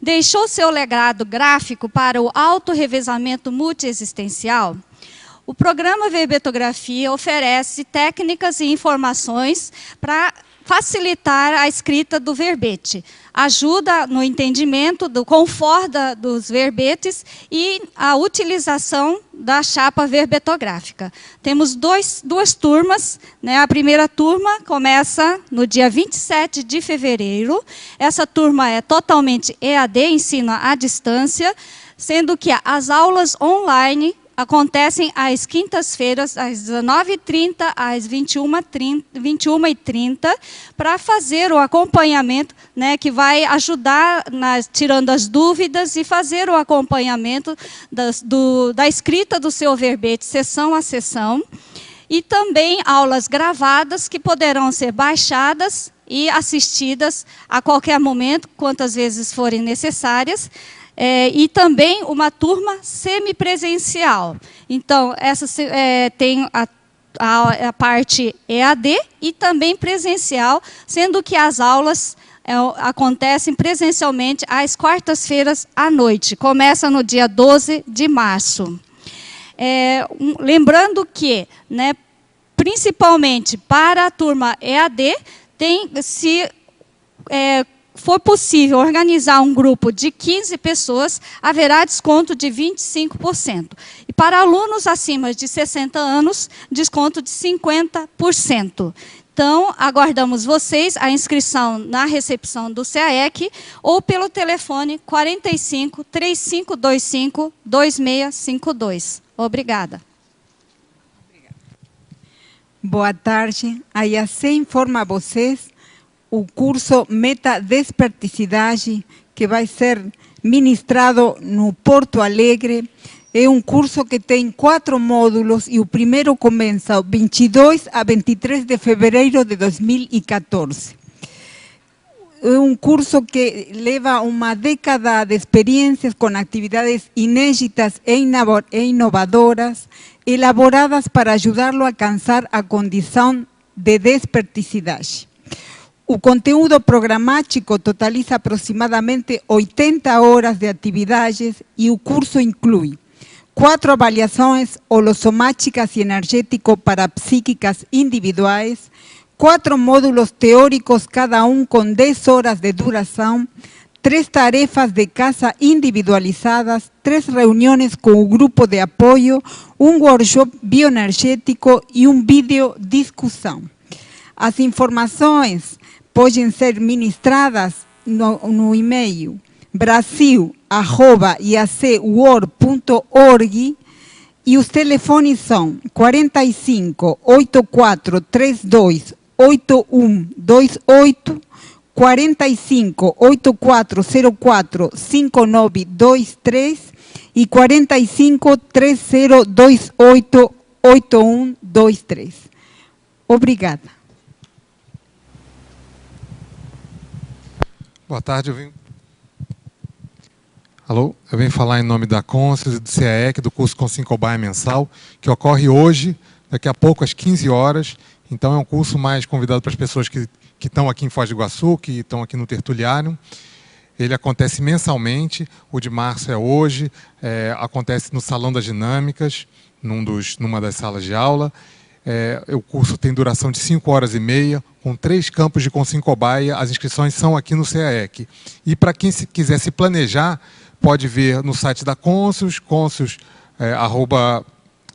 S5: deixou seu legado gráfico para o autorrevezamento multiexistencial? O programa Verbetografia oferece técnicas e informações para facilitar a escrita do verbete, ajuda no entendimento do conforto dos verbetes e a utilização da chapa verbetográfica. Temos duas turmas, né? A primeira turma começa no dia 27 de fevereiro. Essa turma é totalmente EAD, ensino à distância, sendo que as aulas online acontecem às quintas-feiras, às 19h30, às 21h30, para fazer o acompanhamento, né, que vai ajudar tirando as dúvidas e fazer o acompanhamento da escrita do seu verbete, sessão a sessão. E também aulas gravadas que poderão ser baixadas e assistidas a qualquer momento, quantas vezes forem necessárias. E também uma turma semipresencial. Então, essa tem a parte EAD e também presencial, sendo que as aulas acontecem presencialmente às quartas-feiras à noite. Começa no dia 12 de março. Lembrando que, né, principalmente para a turma EAD, se for possível organizar um grupo de 15 pessoas, haverá desconto de 25%. E para alunos acima de 60 anos, desconto de 50%. Então, aguardamos vocês, a inscrição na recepção do CAEC ou pelo telefone 45 3525 2652. Obrigada.
S15: Boa tarde. A IAC informa a vocês o curso Meta Desperticidade, que vai ser ministrado no Porto Alegre. É um curso que tem 4 módulos e o primeiro começa 22 a 23 de fevereiro de 2014. É um curso que leva uma década de experiências com atividades inéditas e inovadoras, elaboradas para ajudá-lo a alcançar a condição de desperticidade. O conteúdo programático totaliza aproximadamente 80 horas de atividades e o curso inclui 4 avaliações holossomáticas e energético-parapsíquicas individuais, 4 módulos teóricos, cada um com 10 horas de duração, 3 tarefas de casa individualizadas, 3 reuniões com o grupo de apoio, um workshop bioenergético e um vídeo discussão. As informações podem ser ministradas no e-mail brasil@iacworld.org e os telefones são 45 84 32 8128, 45 8404 5923 e 45 3028 8123. Obrigada.
S16: Boa tarde, eu venho falar em nome da Conscius e do CAEC, do curso Consincobaia mensal, que ocorre hoje, daqui a pouco, às 15 horas. Então, é um curso mais convidado para as pessoas que estão aqui em Foz do Iguaçu, que estão aqui no Tertuliário. Ele acontece mensalmente, o de março é hoje, acontece no Salão das Dinâmicas, numa das salas de aula. O curso tem duração de 5 horas e meia, com 3 campos de Consincobaia. As inscrições são aqui no CAEC. E para quem quiser se planejar, pode ver no site da Conscius,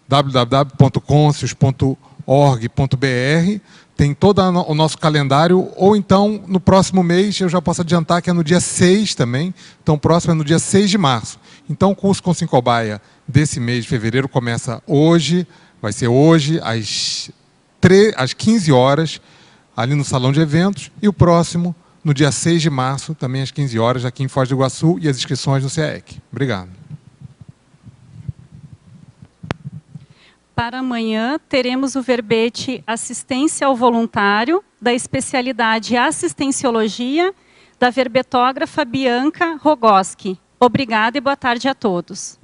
S16: www.conscius.org.br. Tem todo o nosso calendário, ou então, no próximo mês, eu já posso adiantar que é no dia 6 também. Então, o próximo é no dia 6 de março. Então, o curso Consincobaia desse mês de fevereiro começa hoje. Vai ser hoje, às 15 horas, ali no Salão de Eventos, e o próximo, no dia 6 de março, também às 15 horas, aqui em Foz do Iguaçu, e as inscrições no CAEC. Obrigado.
S14: Para amanhã, teremos o verbete Assistência ao Voluntário, da especialidade Assistenciologia, da verbetógrafa Bianca Rogoski. Obrigada e boa tarde a todos.